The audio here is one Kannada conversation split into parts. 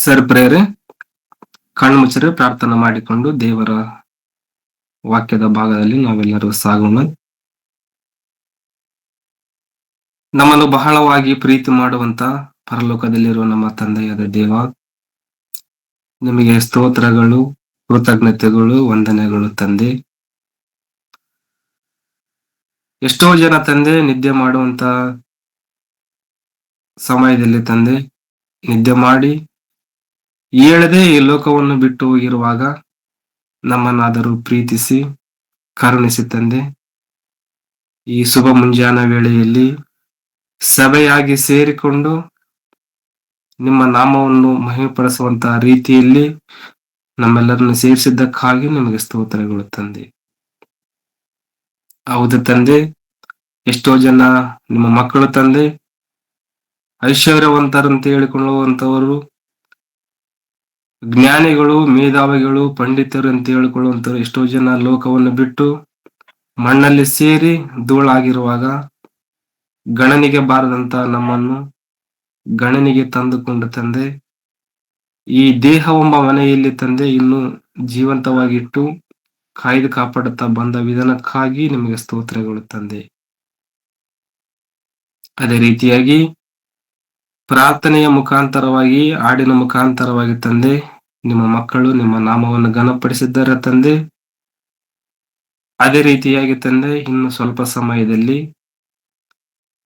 ಸರ್ ಪ್ರೇರೆ ಕಣ್ಮುಚ್ಚರೆ ಪ್ರಾರ್ಥನೆ ಮಾಡಿಕೊಂಡು ದೇವರ ವಾಕ್ಯದ ಭಾಗದಲ್ಲಿ ನಾವೆಲ್ಲರೂ ಸಾಗೋಣ. ನಮ್ಮನ್ನು ಬಹಳವಾಗಿ ಪ್ರೀತಿ ಮಾಡುವಂತ ಪರಲೋಕದಲ್ಲಿರುವ ನಮ್ಮ ತಂದೆಯಾದ ದೇವ, ನಿಮಗೆ ಸ್ತೋತ್ರಗಳು, ಕೃತಜ್ಞತೆಗಳು, ವಂದನೆಗಳು ತಂದೆ. ಎಷ್ಟೋ ಜನ ತಂದೆ ನಿದ್ದೆ ಮಾಡುವಂತ ಸಮಯದಲ್ಲಿ ತಂದೆ ನಿದ್ದೆ ಮಾಡಿ ಏಳದೆ ಈ ಲೋಕವನ್ನು ಬಿಟ್ಟು ಹೋಗಿರುವಾಗ ನಮ್ಮನ್ನಾದರೂ ಪ್ರೀತಿಸಿ ಕರುಣಿಸಿ ತಂದೆ, ಈ ಶುಭ ಮುಂಜಾನ ವೇಳೆಯಲ್ಲಿ ಸಭೆಯಾಗಿ ಸೇರಿಕೊಂಡು ನಿಮ್ಮ ನಾಮವನ್ನು ಮಹಿಮೆಪಡಿಸುವಂತಹ ರೀತಿಯಲ್ಲಿ ನಮ್ಮೆಲ್ಲರನ್ನು ಸೇರಿಸಿದ್ದಕ್ಕಾಗಿ ನಿಮಗೆ ಸ್ತೋತ್ರಗಳು ತಂದೆ. ಹೌದು ತಂದೆ, ಎಷ್ಟೋ ಜನ ನಿಮ್ಮ ಮಕ್ಕಳು ತಂದೆ ಐಶ್ವರ್ಯವಂತರಂತ ಹೇಳಿಕೊಳ್ಳುವಂತವರು, ಜ್ಞಾನಿಗಳು, ಮೇಧಾವಿಗಳು, ಪಂಡಿತರು ಅಂತ ಹೇಳಿಕೊಳ್ಳುವಂತವರು ಎಷ್ಟೋ ಜನ ಲೋಕವನ್ನು ಬಿಟ್ಟು ಮಣ್ಣಲ್ಲಿ ಸೇರಿ ಧೂಳಾಗಿರುವಾಗ ಗಣನಿಗೆ ಬಾರದಂತ ನಮ್ಮನ್ನು ಗಣನಿಗೆ ತಂದುಕೊಂಡು ತಂದೆ, ಈ ದೇಹವೆಂಬ ಮನೆಯಲ್ಲಿ ತಂದೆ ಇನ್ನು ಜೀವಂತವಾಗಿಟ್ಟು ಕಾಯ್ದು ಕಾಪಾಡುತ್ತಾ ಬಂದ ವಿಧಾನಕ್ಕಾಗಿ ನಿಮಗೆ ಸ್ತೋತ್ರಗಳು ತಂದೆ. ಅದೇ ರೀತಿಯಾಗಿ ಪ್ರಾರ್ಥನೆಯ ಮುಖಾಂತರವಾಗಿ, ಹಾಡಿನ ಮುಖಾಂತರವಾಗಿ ತಂದೆ ನಿಮ್ಮ ಮಕ್ಕಳು ನಿಮ್ಮ ನಾಮವನ್ನು ಘನಪಡಿಸಿದ್ದಾರೆ ತಂದೆ. ಅದೇ ರೀತಿಯಾಗಿ ತಂದೆ ಇನ್ನು ಸ್ವಲ್ಪ ಸಮಯದಲ್ಲಿ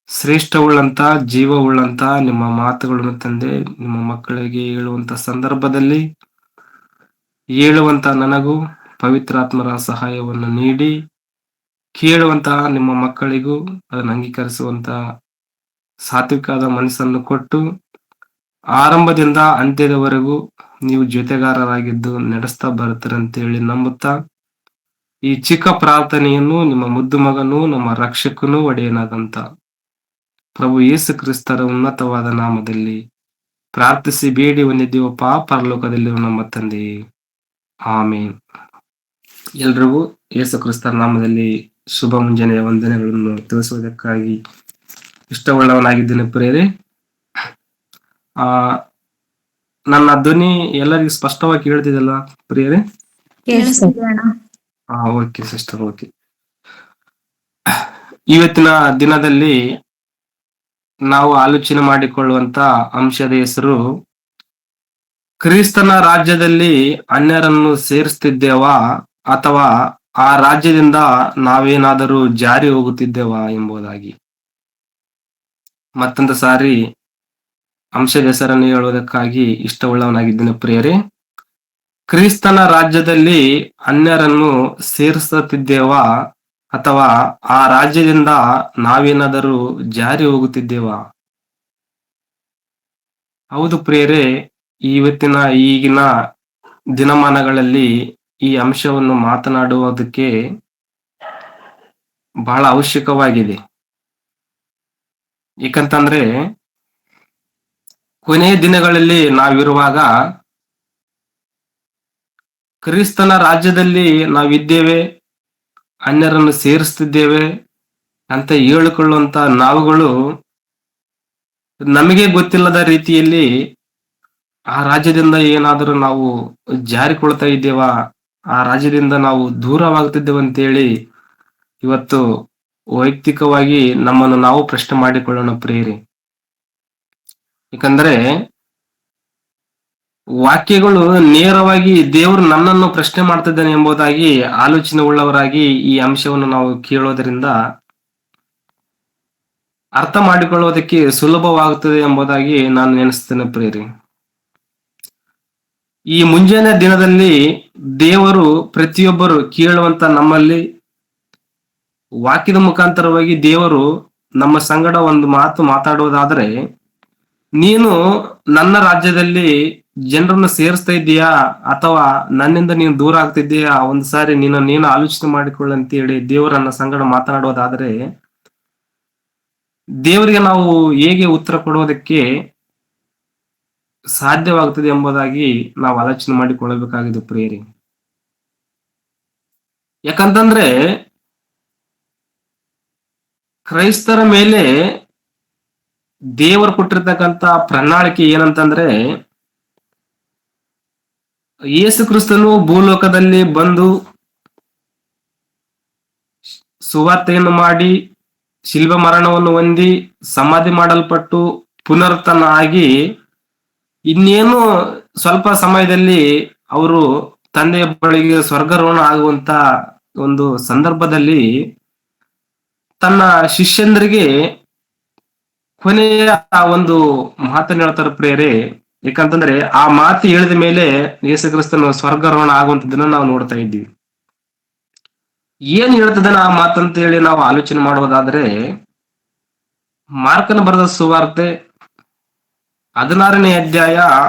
ಶ್ರೇಷ್ಠವುಳ್ಳಂತ, ಜೀವವುಳ್ಳಂತ ನಿಮ್ಮ ಮಾತುಗಳನ್ನು ತಂದೆ ನಿಮ್ಮ ಮಕ್ಕಳಿಗೆ ಹೇಳುವಂತ ಸಂದರ್ಭದಲ್ಲಿ ಹೇಳುವಂತ ನನಗೂ ಪವಿತ್ರಾತ್ಮರ ಸಹಾಯವನ್ನು ನೀಡಿ ಕೇಳುವಂತಹ ನಿಮ್ಮ ಮಕ್ಕಳಿಗೂ ಅದನ್ನು ಅಂಗೀಕರಿಸುವಂತ ಸಾತ್ವಿಕವಾದ ಮನಸ್ಸನ್ನು ಕೊಟ್ಟು ಆರಂಭದಿಂದ ಅಂತ್ಯದವರೆಗೂ ನೀವು ಜೊತೆಗಾರರಾಗಿದ್ದು ನಡೆಸ್ತಾ ಬರ್ತೀರ ಅಂತ ಹೇಳಿ ನಂಬುತ್ತಾ ಈ ಚಿಕ್ಕ ಪ್ರಾರ್ಥನೆಯನ್ನು ನಿಮ್ಮ ಮುದ್ದು ಮಗನೂ ನಮ್ಮ ರಕ್ಷಕನೂ ಒಡೆಯನಾದಂತ ಪ್ರಭು ಯೇಸು ಕ್ರಿಸ್ತರ ಉನ್ನತವಾದ ನಾಮದಲ್ಲಿ ಪ್ರಾರ್ಥಿಸಿ ಬೇಡಿ ಹೊಂದಿದ್ದೀವಪ್ಪ ಪರಲೋಕದಲ್ಲಿರುವ ನಮ್ಮ ತಂದೆ, ಆಮೇನ್. ಎಲ್ರಿಗೂ ಯೇಸು ಕ್ರಿಸ್ತರ ನಾಮದಲ್ಲಿ ಶುಭ ಮುಂಜಾನೆಯ ವಂದನೆಗಳನ್ನು ತಿಳಿಸುವುದಕ್ಕಾಗಿ ಇಷ್ಟವುಳ್ಳವನಾಗಿದ್ದೇನೆ ಪ್ರೇರೆ. ನನ್ನ ಧ್ವನಿ ಎಲ್ಲರಿಗೂ ಸ್ಪಷ್ಟವಾಗಿ ಕೇಳ್ತಿದಲ್ಲ ಪ್ರಿಯರೇ? Okay sister, okay. ಇವತ್ತಿನ ದಿನದಲ್ಲಿ ನಾವು ಆಲೋಚನೆ ಮಾಡಿಕೊಳ್ಳುವಂತ ಅಂಶದ ಹೆಸರು, ಕ್ರಿಸ್ತನ ರಾಜ್ಯದಲ್ಲಿ ಅನ್ಯರನ್ನು ಸೇರಿಸ್ತಿದ್ದೇವಾ ಅಥವಾ ಆ ರಾಜ್ಯದಿಂದ ನಾವೇನಾದರೂ ಜಾರಿ ಹೋಗುತ್ತಿದ್ದೇವಾ ಎಂಬುದಾಗಿ. ಮತ್ತೊಂದು ಸಾರಿ ಅಂಶದ ಹೆಸರನ್ನು ಹೇಳುವುದಕ್ಕಾಗಿ ಇಷ್ಟವುಳ್ಳವನಾಗಿದ್ದೇನೆ ಪ್ರಿಯರೇ. ಕ್ರಿಸ್ತನ ರಾಜ್ಯದಲ್ಲಿ ಅನ್ಯರನ್ನು ಸೇರಿಸುತ್ತಿದ್ದೇವಾ ಅಥವಾ ಆ ರಾಜ್ಯದಿಂದ ನಾವೇನಾದರೂ ಜಾರಿ ಹೋಗುತ್ತಿದ್ದೇವಾ? ಹೌದು ಪ್ರಿಯರೇ, ಈಗಿನ ದಿನಮಾನಗಳಲ್ಲಿ ಈ ಅಂಶವನ್ನು ಮಾತನಾಡುವುದಕ್ಕೆ ಬಹಳ ಅವಶ್ಯಕವಾಗಿದೆ. ಏಕಂತಂದ್ರೆ ಕೊನೆಯ ದಿನಗಳಲ್ಲಿ ನಾವಿರುವಾಗ ಕ್ರಿಸ್ತನ ರಾಜ್ಯದಲ್ಲಿ ನಾವಿದ್ದೇವೆ, ಅನ್ಯರನ್ನು ಸೇರಿಸ್ತಿದ್ದೇವೆ ಅಂತ ಹೇಳಿಕೊಳ್ಳುವಂತ ನಾವುಗಳು ನಮಗೆ ಗೊತ್ತಿಲ್ಲದ ರೀತಿಯಲ್ಲಿ ಆ ರಾಜ್ಯದಿಂದ ಏನಾದರೂ ನಾವು ಜಾರಿಕೊಳ್ತಾ ಇದ್ದೇವಾ, ಆ ರಾಜ್ಯದಿಂದ ನಾವು ದೂರವಾಗ್ತಿದ್ದೇವೆ ಅಂತೇಳಿ ಇವತ್ತು ವೈಯಕ್ತಿಕವಾಗಿ ನಮ್ಮನ್ನು ನಾವು ಪ್ರಶ್ನೆ ಮಾಡಿಕೊಳ್ಳೋಣ ಪ್ರಿಯರೇ. ಯಾಕಂದ್ರೆ ವಾಕ್ಯಗಳು ನೇರವಾಗಿ ದೇವರು ನನ್ನನ್ನು ಪ್ರಶ್ನೆ ಮಾಡ್ತಿದ್ದಾನೆ ಎಂಬುದಾಗಿ ಆಲೋಚನೆ ಉಳ್ಳವರಾಗಿ ಈ ಅಂಶವನ್ನು ನಾವು ಕೇಳೋದರಿಂದ ಅರ್ಥ ಮಾಡಿಕೊಳ್ಳುವುದಕ್ಕೆ ಸುಲಭವಾಗುತ್ತದೆ ಎಂಬುದಾಗಿ ನಾನು ನೆನೆಸ್ತೇನೆ ಪ್ರಿಯರೇ. ಈ ಮುಂಜಾನೆ ದಿನದಲ್ಲಿ ದೇವರು ಪ್ರತಿಯೊಬ್ಬರು ಕೇಳುವಂತ ನಮ್ಮಲ್ಲಿ ವಾಕ್ಯದ ಮುಖಾಂತರವಾಗಿ ದೇವರು ನಮ್ಮ ಸಂಗಡ ಒಂದು ಮಾತು ಮಾತಾಡುವುದಾದ್ರೆ, ನೀನು ನನ್ನ ರಾಜ್ಯದಲ್ಲಿ ಜನರನ್ನು ಸೇರಿಸ್ತಾ ಇದ್ದೀಯಾ ಅಥವಾ ನನ್ನಿಂದ ನೀನು ದೂರ ಆಗ್ತಿದ್ದೀಯಾ, ಒಂದು ಸಾರಿ ನೀನು ಆಲೋಚನೆ ಮಾಡಿಕೊಳ್ಳ ಅಂತ ಹೇಳಿ ದೇವರನ್ನ ಸಂಗಡ ಮಾತನಾಡುವುದಾದ್ರೆ ದೇವರಿಗೆ ನಾವು ಹೇಗೆ ಉತ್ತರ ಕೊಡುವುದಕ್ಕೆ ಸಾಧ್ಯವಾಗುತ್ತದೆ ಎಂಬುದಾಗಿ ನಾವು ಆಲೋಚನೆ ಮಾಡಿಕೊಳ್ಳಬೇಕಾಗಿದೆ ಪ್ರಿಯರೇ. ಯಾಕಂತಂದ್ರೆ ಕ್ರೈಸ್ತರ ಮೇಲೆ ದೇವರು ಕೊಟ್ಟಿರ್ತಕ್ಕಂತ ಪ್ರಣಾಳಿಕೆ ಏನಂತಂದ್ರೆ, ಯೇಸು ಕ್ರಿಸ್ತನು ಭೂಲೋಕದಲ್ಲಿ ಬಂದು ಸುವಾರ್ತೆಯನ್ನು ಮಾಡಿ ಶಿಲ್ಬೆ ಮರಣವನ್ನು ಹೊಂದಿ ಸಮಾಧಿ ಮಾಡಲ್ಪಟ್ಟು ಪುನರುತ್ಥಾನ ಆಗಿ ಇನ್ನೇನು ಸ್ವಲ್ಪ ಸಮಯದಲ್ಲಿ ಅವರು ತಂದೆಯ ಬಳಿಗೆ ಸ್ವರ್ಗಾರೋಹಣ ಆಗುವಂತ ಒಂದು ಸಂದರ್ಭದಲ್ಲಿ ತನ್ನ ಶಿಷ್ಯಂದರಿಗೆ ಕೊನೆಯ ಒಂದು ಮಾತನ್ನು ಹೇಳ್ತಾರೆ ಪ್ರಿಯರೇ. ಯಾಕಂತಂದ್ರೆ ಆ ಮಾತು ಹೇಳಿದ ಮೇಲೆ ಯೇಸು ಕ್ರಿಸ್ತನು ಸ್ವರ್ಗಾರೋಹಣ ಆಗುವಂತದನ್ನ ನಾವು ನೋಡ್ತಾ ಇದ್ದೀವಿ. ಏನ್ ಹೇಳ್ತದನ ಆ ಮಾತಂತ ಹೇಳಿ ನಾವು ಆಲೋಚನೆ ಮಾಡುವುದಾದ್ರೆ, ಮಾರ್ಕನ ಬರೆದ ಸುವಾರ್ತೆ 16ನೇ ಅಧ್ಯಾಯ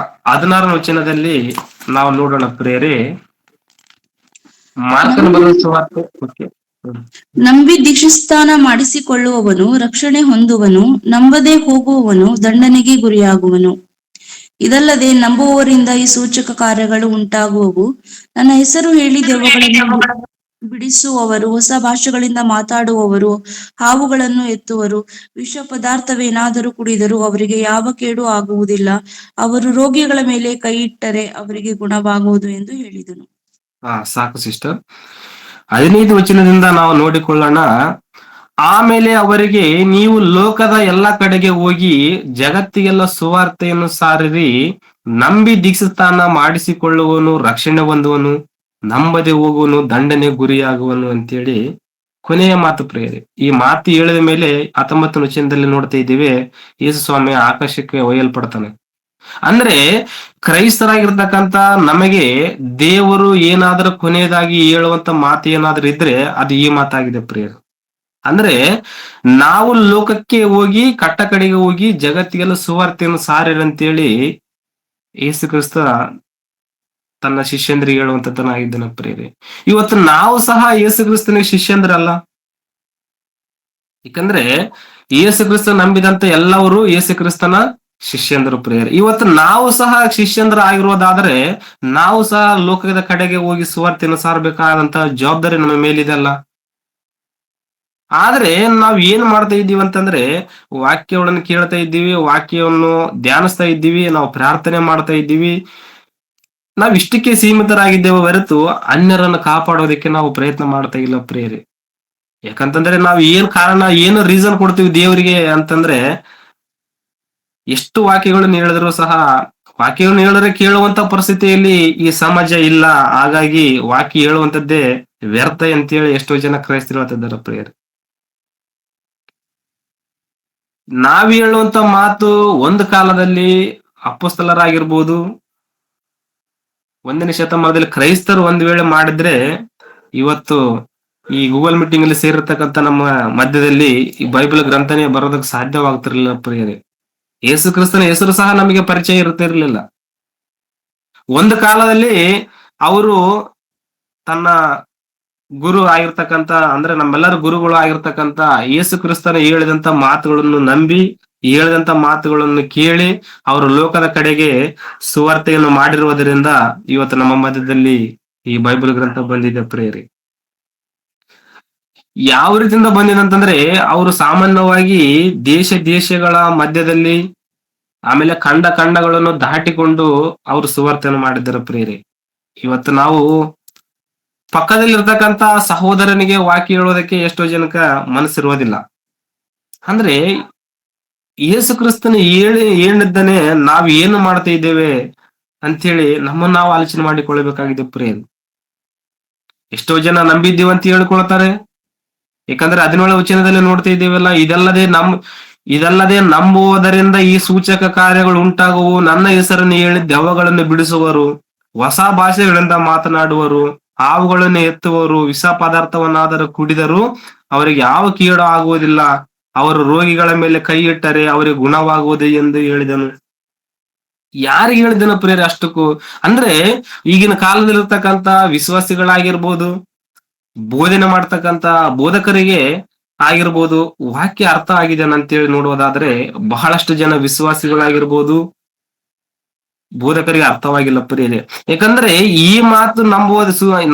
16ನೇ ವಚನದಲ್ಲಿ ನಾವು ನೋಡೋಣ ಪ್ರಿಯರೇ. ಮಾರ್ಕನ ಬರೆದ ಸುವಾರ್ತೆ ನಂಬಿ ದೀಕ್ಷಾಸ್ನಾನ ಮಾಡಿಸಿಕೊಳ್ಳುವವನು ರಕ್ಷಣೆ ಹೊಂದುವನು, ನಂಬದೆ ಹೋಗುವವನು ದಂಡನೆಗೆ ಗುರಿಯಾಗುವನು. ಇದಲ್ಲದೆ ನಂಬುವವರಿಂದ ಈ ಸೂಚಕ ಕಾರ್ಯಗಳು ಉಂಟಾಗುವವು: ನನ್ನ ಹೆಸರು ಹೇಳಿ ದೆವ್ವಗಳನ್ನು ಬಿಡಿಸುವವರು, ಹೊಸ ಭಾಷೆಗಳಿಂದ ಮಾತಾಡುವವರು, ಹಾವುಗಳನ್ನು ಎತ್ತುವರು, ವಿಷ ಪದಾರ್ಥವೇನಾದರೂ ಕುಡಿದರೂ ಅವರಿಗೆ ಯಾವ ಕೇಡು ಆಗುವುದಿಲ್ಲ, ಅವರು ರೋಗಿಗಳ ಮೇಲೆ ಕೈ ಇಟ್ಟರೆ ಅವರಿಗೆ ಗುಣವಾಗುವುದು ಎಂದು ಹೇಳಿದನು. ಸಾಕು ಸಿಸ್ಟರ್. 15 ವಚನದಿಂದ ನಾವು ನೋಡಿಕೊಳ್ಳೋಣ. ಆಮೇಲೆ ಅವರಿಗೆ, ನೀವು ಲೋಕದ ಎಲ್ಲ ಕಡೆಗೆ ಹೋಗಿ ಜಗತ್ತಿಗೆಲ್ಲ ಸುವಾರ್ತೆಯನ್ನು ಸಾರಿರಿ. ನಂಬಿ ದೀಕ್ಷಾಸ್ನಾನ ಮಾಡಿಸಿಕೊಳ್ಳುವನು ರಕ್ಷಣೆ ಹೊಂದುವನು, ನಂಬದೆ ಹೋಗುವನು ದಂಡನೆ ಗುರಿಯಾಗುವನು ಅಂತೇಳಿ ಕೊನೆಯ ಮಾತು ಪ್ರಿಯರೇ. ಈ ಮಾತು ಹೇಳಿದ ಮೇಲೆ 19ನೇ ವಚನದಲ್ಲಿ ನೋಡ್ತಾ ಇದ್ದೀವಿ, ಯೇಸು ಸ್ವಾಮಿ ಆಕಾಶಕ್ಕೆ ಒಯ್ಯಲ್ಪಡ್ತಾನೆ. ಅಂದ್ರೆ ಕ್ರೈಸ್ತರಾಗಿರ್ತಕ್ಕಂಥ ನಮಗೆ ದೇವರು ಏನಾದರೂ ಕೊನೆಯದಾಗಿ ಹೇಳುವಂತ ಮಾತು ಏನಾದ್ರೂ ಇದ್ರೆ ಅದು ಈ ಮಾತಾಗಿದೆ ಪ್ರಿಯರು. ಅಂದ್ರೆ ನಾವು ಲೋಕಕ್ಕೆ ಹೋಗಿ ಕಟ್ಟ ಕಡೆಗೆ ಹೋಗಿ ಜಗತ್ತಿಗೆಲ್ಲ ಸುವಾರ್ತೆಯನ್ನು ಸಾರಿರಂತೇಳಿ ಯೇಸು ಕ್ರಿಸ್ತ ತನ್ನ ಶಿಷ್ಯಂದ್ರಿಗೆ ಹೇಳುವಂತದ್ದನಾಗಿದ್ದಾನೆ ಪ್ರಿಯರೇ. ಇವತ್ತು ನಾವು ಸಹ ಯೇಸು ಕ್ರಿಸ್ತನಿಗೆ ಶಿಷ್ಯಂದ್ರಲ್ಲ. ಯಾಕಂದ್ರೆ ಯೇಸು ಕ್ರಿಸ್ತ ನಂಬಿದಂತ ಎಲ್ಲವರು ಯೇಸು ಕ್ರಿಸ್ತನ ಶಿಷ್ಯಂದರು ಪ್ರಿಯರೇ. ಇವತ್ತು ನಾವು ಸಹ ಶಿಷ್ಯಂದ್ರ ಆಗಿರೋದಾದ್ರೆ ನಾವು ಸಹ ಲೋಕದ ಕಡೆಗೆ ಹೋಗಿ ಸುವಾರ್ತೆಯನ್ನು ಸಾರಬೇಕಾದಂತಹ ಜವಾಬ್ದಾರಿ ನಮ್ಮ ಮೇಲಿದೆಲ್ಲ. ಆದ್ರೆ ನಾವ್ ಏನ್ ಮಾಡ್ತಾ ಇದ್ದೀವಿ ಅಂತಂದ್ರೆ, ವಾಕ್ಯಗಳನ್ನು ಕೇಳ್ತಾ ಇದ್ದೀವಿ, ವಾಕ್ಯವನ್ನು ಧ್ಯಾನಿಸ್ತಾ ಇದ್ದೀವಿ, ನಾವು ಪ್ರಾರ್ಥನೆ ಮಾಡ್ತಾ ಇದ್ದೀವಿ, ನಾವ್ ಇಷ್ಟಕ್ಕೆ ಸೀಮಿತರಾಗಿದ್ದೇವೆ ಹೊರತು ಅನ್ಯರನ್ನು ಕಾಪಾಡೋದಕ್ಕೆ ನಾವು ಪ್ರಯತ್ನ ಮಾಡ್ತಾ ಇಲ್ಲ ಪ್ರಿಯರೇ. ಯಾಕಂತಂದ್ರೆ ನಾವು ಏನ್ ಕಾರಣ, ಏನು ರೀಸನ್ ಕೊಡ್ತೀವಿ ದೇವರಿಗೆ ಅಂತಂದ್ರೆ, ಎಷ್ಟು ವಾಕ್ಯಗಳನ್ನು ಹೇಳಿದ್ರು ಸಹ ವಾಕ್ಯವನ್ನು ಹೇಳಿದ್ರೆ ಕೇಳುವಂತ ಪರಿಸ್ಥಿತಿಯಲ್ಲಿ ಈ ಸಮಾಜ ಇಲ್ಲ. ಹಾಗಾಗಿ ವಾಕ್ಯ ಹೇಳುವಂತದ್ದೇ ವ್ಯರ್ಥ ಅಂತೇಳಿ ಎಷ್ಟೋ ಜನ ಕ್ರೈಸ್ತರು ಹೇಳ್ತಿದ್ದಾರೆ ಪ್ರಿಯರೇ. ನಾವ್ ಹೇಳುವಂತ ಮಾತು ಒಂದು ಕಾಲದಲ್ಲಿ ಅಪೊಸ್ತಲರಾಗಿರ್ಬೋದು, 1ನೇ ಶತಮಾನದಲ್ಲಿ ಕ್ರೈಸ್ತರು ಒಂದ್ ವೇಳೆ ಮಾಡಿದ್ರೆ ಇವತ್ತು ಈ ಗೂಗಲ್ ಮೀಟಿಂಗ್ ಅಲ್ಲಿ ಸೇರಿರ್ತಕ್ಕಂಥ ನಮ್ಮ ಮಧ್ಯದಲ್ಲಿ ಈ ಬೈಬಲ್ ಗ್ರಂಥನೇ ಬರೋದಕ್ಕೆ ಸಾಧ್ಯವಾಗ್ತಿರ್ಲಿಲ್ಲ ಪ್ರಿಯರೇ. ಯೇಸು ಕ್ರಿಸ್ತನ ಹೆಸರು ಸಹ ನಮಗೆ ಪರಿಚಯ ಇರ್ತಿರ್ಲಿಲ್ಲ. ಒಂದು ಕಾಲದಲ್ಲಿ ಅವರು ತನ್ನ ಗುರು ಆಗಿರ್ತಕ್ಕಂಥ, ಅಂದ್ರೆ ನಮ್ಮೆಲ್ಲರ ಗುರುಗಳು ಆಗಿರ್ತಕ್ಕಂಥ ಯೇಸು ಕ್ರಿಸ್ತನ ಹೇಳಿದಂತ ಮಾತುಗಳನ್ನು ನಂಬಿ, ಹೇಳಿದಂತ ಮಾತುಗಳನ್ನು ಕೇಳಿ ಅವರು ಲೋಕದ ಕಡೆಗೆ ಸುವಾರ್ತೆಯನ್ನು ಮಾಡಿರುವುದರಿಂದ ಇವತ್ತು ನಮ್ಮ ಮಧ್ಯದಲ್ಲಿ ಈ ಬೈಬಲ್ ಗ್ರಂಥ ಬಂದಿದೆ ಪ್ರಿಯರೇ. ಯಾವ ರೀತಿಯಿಂದ ಬಂದಿದೆ ಅಂತಂದ್ರೆ, ಅವರು ಸಾಮಾನ್ಯವಾಗಿ ದೇಶಗಳ ಮಧ್ಯದಲ್ಲಿ, ಆಮೇಲೆ ಖಂಡಗಳನ್ನು ದಾಟಿಕೊಂಡು ಅವರು ಸುವಾರ್ತೆಯನ್ನು ಮಾಡಿದ್ದಾರೆ ಪ್ರಿಯರೇ. ಇವತ್ತು ನಾವು ಪಕ್ಕದಲ್ಲಿರ್ತಕ್ಕಂಥ ಸಹೋದರನಿಗೆ ವಾಕ್ಯ ಹೇಳೋದಕ್ಕೆ ಎಷ್ಟೋ ಜನಕ ಮನಸ್ಸಿರುವುದಿಲ್ಲ. ಅಂದ್ರೆ ಯೇಸು ಕ್ರಿಸ್ತನ ಹೇಳಿದ್ದಾನೆ ನಾವ್ ಏನು ಮಾಡ್ತಾ ಇದ್ದೇವೆ ಅಂತೇಳಿ ನಮ್ಮನ್ನ ನಾವು ಆಲೋಚನೆ ಮಾಡಿಕೊಳ್ಳಬೇಕಾಗಿದೆ ಪ್ರಿಯರೇ. ಎಷ್ಟೋ ಜನ ನಂಬಿದ್ದೀವಿ ಅಂತ ಹೇಳ್ಕೊಳ್ತಾರೆ. ಯಾಕಂದ್ರೆ 17ನೇ ವಚನದಲ್ಲಿ ನೋಡ್ತಾ ಇದ್ದೀವಲ್ಲ, ಇದಲ್ಲದೆ ನಂಬುವುದರಿಂದ ಈ ಸೂಚಕ ಕಾರ್ಯಗಳು ಉಂಟಾಗುವು, ನನ್ನ ಹೆಸರನ್ನು ಹೇಳಿ ದೆವ್ವಗಳನ್ನು ಬಿಡಿಸುವರು, ಹೊಸ ಭಾಷೆಗಳಿಂದ ಮಾತನಾಡುವರು, ಹಾವುಗಳನ್ನು ಎತ್ತುವರು, ವಿಷ ಪದಾರ್ಥವನ್ನಾದರೂ ಕುಡಿದರೂ ಅವರಿಗೆ ಯಾವ ಕೀಡು ಆಗುವುದಿಲ್ಲ, ಅವರು ರೋಗಿಗಳ ಮೇಲೆ ಕೈ ಇಟ್ಟರೆ ಅವರಿಗೆ ಗುಣವಾಗುವುದು ಎಂದು ಹೇಳಿದನು. ಯಾರಿಗೆ ಹೇಳಿದನು ಪ್ರಿಯರೇ ಅಷ್ಟಕ್ಕೂ? ಅಂದ್ರೆ ಈಗಿನ ಕಾಲದಲ್ಲಿರ್ತಕ್ಕಂಥ ವಿಶ್ವಾಸಿಗಳಾಗಿರ್ಬೋದು, ಬೋಧನೆ ಮಾಡ್ತಕ್ಕಂಥ ಬೋಧಕರಿಗೆ ಆಗಿರ್ಬೋದು ವಾಕ್ಯ ಅರ್ಥ ಆಗಿದೆ ಅಂತೇಳಿ ನೋಡುವುದಾದ್ರೆ ಬಹಳಷ್ಟು ಜನ ವಿಶ್ವಾಸಿಗಳಾಗಿರ್ಬೋದು, ಬೋಧಕರಿಗೆ ಅರ್ಥವಾಗಿಲ್ಲ ಪ್ರಿಯರೇ. ಯಾಕಂದ್ರೆ ಈ ಮಾತು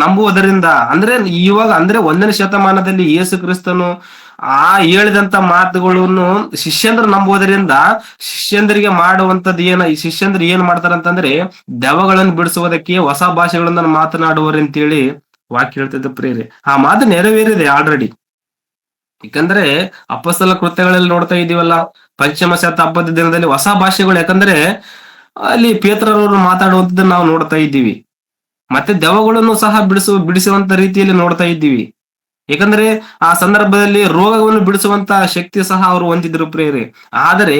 ನಂಬುವುದರಿಂದ, ಅಂದ್ರೆ ಇವಾಗ 1ನೇ ಶತಮಾನದಲ್ಲಿ ಯೇಸು ಕ್ರಿಸ್ತನು ಆ ಹೇಳಿದಂತ ಮಾತುಗಳನ್ನು ಶಿಷ್ಯಂದ್ರು ನಂಬೋದರಿಂದ ಶಿಷ್ಯಂದ್ರಿಗೆ ಮಾಡುವಂತದ್ದು ಈ ಶಿಷ್ಯಂದ್ರು ಏನ್ ಮಾಡ್ತಾರಂತಂದ್ರೆ ದೆವ್ವಗಳನ್ನು ಬಿಡಿಸುವುದಕ್ಕೆ ಹೊಸ ಭಾಷೆಗಳನ್ನ ಮಾತನಾಡುವರು ಅಂತೇಳಿ ವಾಕ್ಯ ಹೇಳ್ತಿದ್ದ ಪ್ರೇರೆ. ಆ ಮಾತು ನೆರವೇರಿದೆ ಆಲ್ರೆಡಿ. ಯಾಕಂದ್ರೆ ಅಪೊಸ್ತಲ ಕೃತ್ಯಗಳಲ್ಲಿ ನೋಡ್ತಾ ಇದೀವಲ್ಲ, ಪಂಚಮ ಶತ ಹಬ್ಬದ ದಿನದಲ್ಲಿ ಹೊಸ ಭಾಷೆಗಳು, ಯಾಕಂದ್ರೆ ಅಲ್ಲಿ ಪೇತ್ರರವರು ಮಾತಾಡುವಂತದ್ದನ್ನ ನಾವು ನೋಡ್ತಾ ಇದ್ದೀವಿ. ಮತ್ತೆ ದೆವ್ವಗಳನ್ನು ಸಹ ಬಿಡಿಸುವಂತ ರೀತಿಯಲ್ಲಿ ನೋಡ್ತಾ ಇದ್ದೀವಿ. ಯಾಕಂದ್ರೆ ಆ ಸಂದರ್ಭದಲ್ಲಿ ರೋಗವನ್ನು ಬಿಡಿಸುವಂತ ಶಕ್ತಿ ಸಹ ಅವರು ಹೊಂದಿದ್ರು ಪ್ರೇರೆ. ಆದರೆ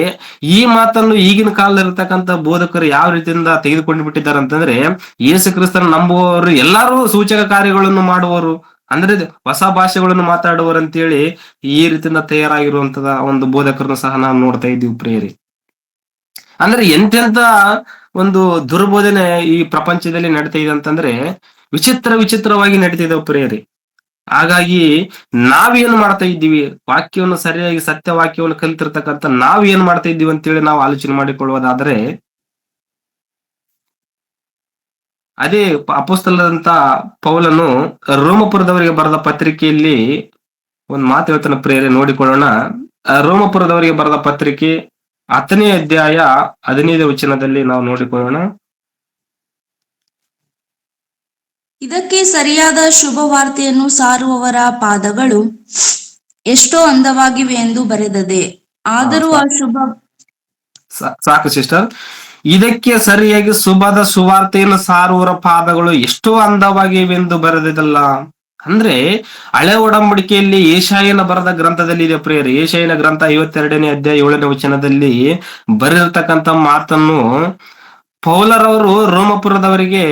ಈ ಮಾತನ್ನು ಈಗಿನ ಕಾಲದಲ್ಲಿರ್ತಕ್ಕಂಥ ಬೋಧಕರು ಯಾವ ರೀತಿಯಿಂದ ತೆಗೆದುಕೊಂಡು ಬಿಟ್ಟಿದ್ದಾರೆ ಅಂತಂದ್ರೆ, ಯೇಸು ಕ್ರಿಸ್ತನ ನಂಬುವವರು ಎಲ್ಲರೂ ಸೂಚಕ ಕಾರ್ಯಗಳನ್ನು ಮಾಡುವವರು, ಅಂದ್ರೆ ಹೊಸ ಭಾಷೆಗಳನ್ನು ಮಾತಾಡುವರು ಅಂತೇಳಿ ಈ ರೀತಿಯಿಂದ ತಯಾರಾಗಿರುವಂತದ ಒಂದು ಬೋಧಕರನ್ನು ಸಹ ನಾವು ನೋಡ್ತಾ ಇದ್ದೀವಿ ಪ್ರೇರಿ. ಅಂದ್ರೆ ಎಂತೆಂತ ಒಂದು ದುರ್ಬೋಧನೆ ಈ ಪ್ರಪಂಚದಲ್ಲಿ ನಡೀತಾ ಇದೆ ಅಂತಂದ್ರೆ ವಿಚಿತ್ರವಾಗಿ ನಡೀತಿದ್ದಾವೆ ಪ್ರೇರಿ. ಹಾಗಾಗಿ ನಾವೇನು ಮಾಡ್ತಾ ಇದ್ದೀವಿ, ವಾಕ್ಯವನ್ನು ಸರಿಯಾಗಿ ಸತ್ಯ ವಾಕ್ಯವನ್ನು ಕಲಿತಿರ್ತಕ್ಕಂಥ ನಾವ್ ಏನ್ ಮಾಡ್ತಾ ಇದ್ದೀವಿ ಅಂತೇಳಿ ನಾವು ಆಲೋಚನೆ ಮಾಡಿಕೊಳ್ಳುವುದಾದ್ರೆ, ಅದೇ ಅಪೊಸ್ತಲದಂತ ಪೌಲನು ರೋಮಪುರದವರಿಗೆ ಬರೆದ ಪತ್ರಿಕೆಯಲ್ಲಿ ಒಂದ್ ಮಾತು ಹೇಳ್ತಾನೆ ಪ್ರೇರೆ, ನೋಡಿಕೊಳ್ಳೋಣ. ರೋಮಪುರದವರಿಗೆ ಬರೆದ ಪತ್ರಿಕೆ 10ನೇ ಅಧ್ಯಾಯ 15ನೇ ವಚನದಲ್ಲಿ ನಾವು ನೋಡಿಕೊಳ್ಳೋಣ. ಇದಕ್ಕೆ ಸರಿಯಾದ ಶುಭ ವಾರ್ತೆಯನ್ನು ಸಾರುವವರ ಪಾದಗಳು ಎಷ್ಟೋ ಅಂದವಾಗಿವೆ ಎಂದು ಬರೆದದೆ. ಆದರೂ ಆ ಶುಭ ಸಾಕು ಸಿಸ್ಟರ್. ಇದಕ್ಕೆ ಸರಿಯಾಗಿ ಶುಭದ ಸುವಾರ್ತೆಯನ್ನು ಸಾರುವವರ ಪಾದಗಳು ಎಷ್ಟೋ ಅಂದವಾಗಿವೆಂದು ಬರೆದಿದಲ್ಲ. ಅಂದ್ರೆ ಹಳೆ ಒಡಂಬಡಿಕೆಯಲ್ಲಿ ಏಷಾಯನ ಬರೆದ ಗ್ರಂಥದಲ್ಲಿ ಇದೆ ಪ್ರೇಯರ್. ಏಷಾಯನ ಗ್ರಂಥ 52ನೇ ಅಧ್ಯಾಯ 7ನೇ ವಚನದಲ್ಲಿ ಬರೆದಿರ್ತಕ್ಕಂಥ ಮಾತನ್ನು ಪೌಲರವರು ರೋಮಪುರದವರಿಗೆ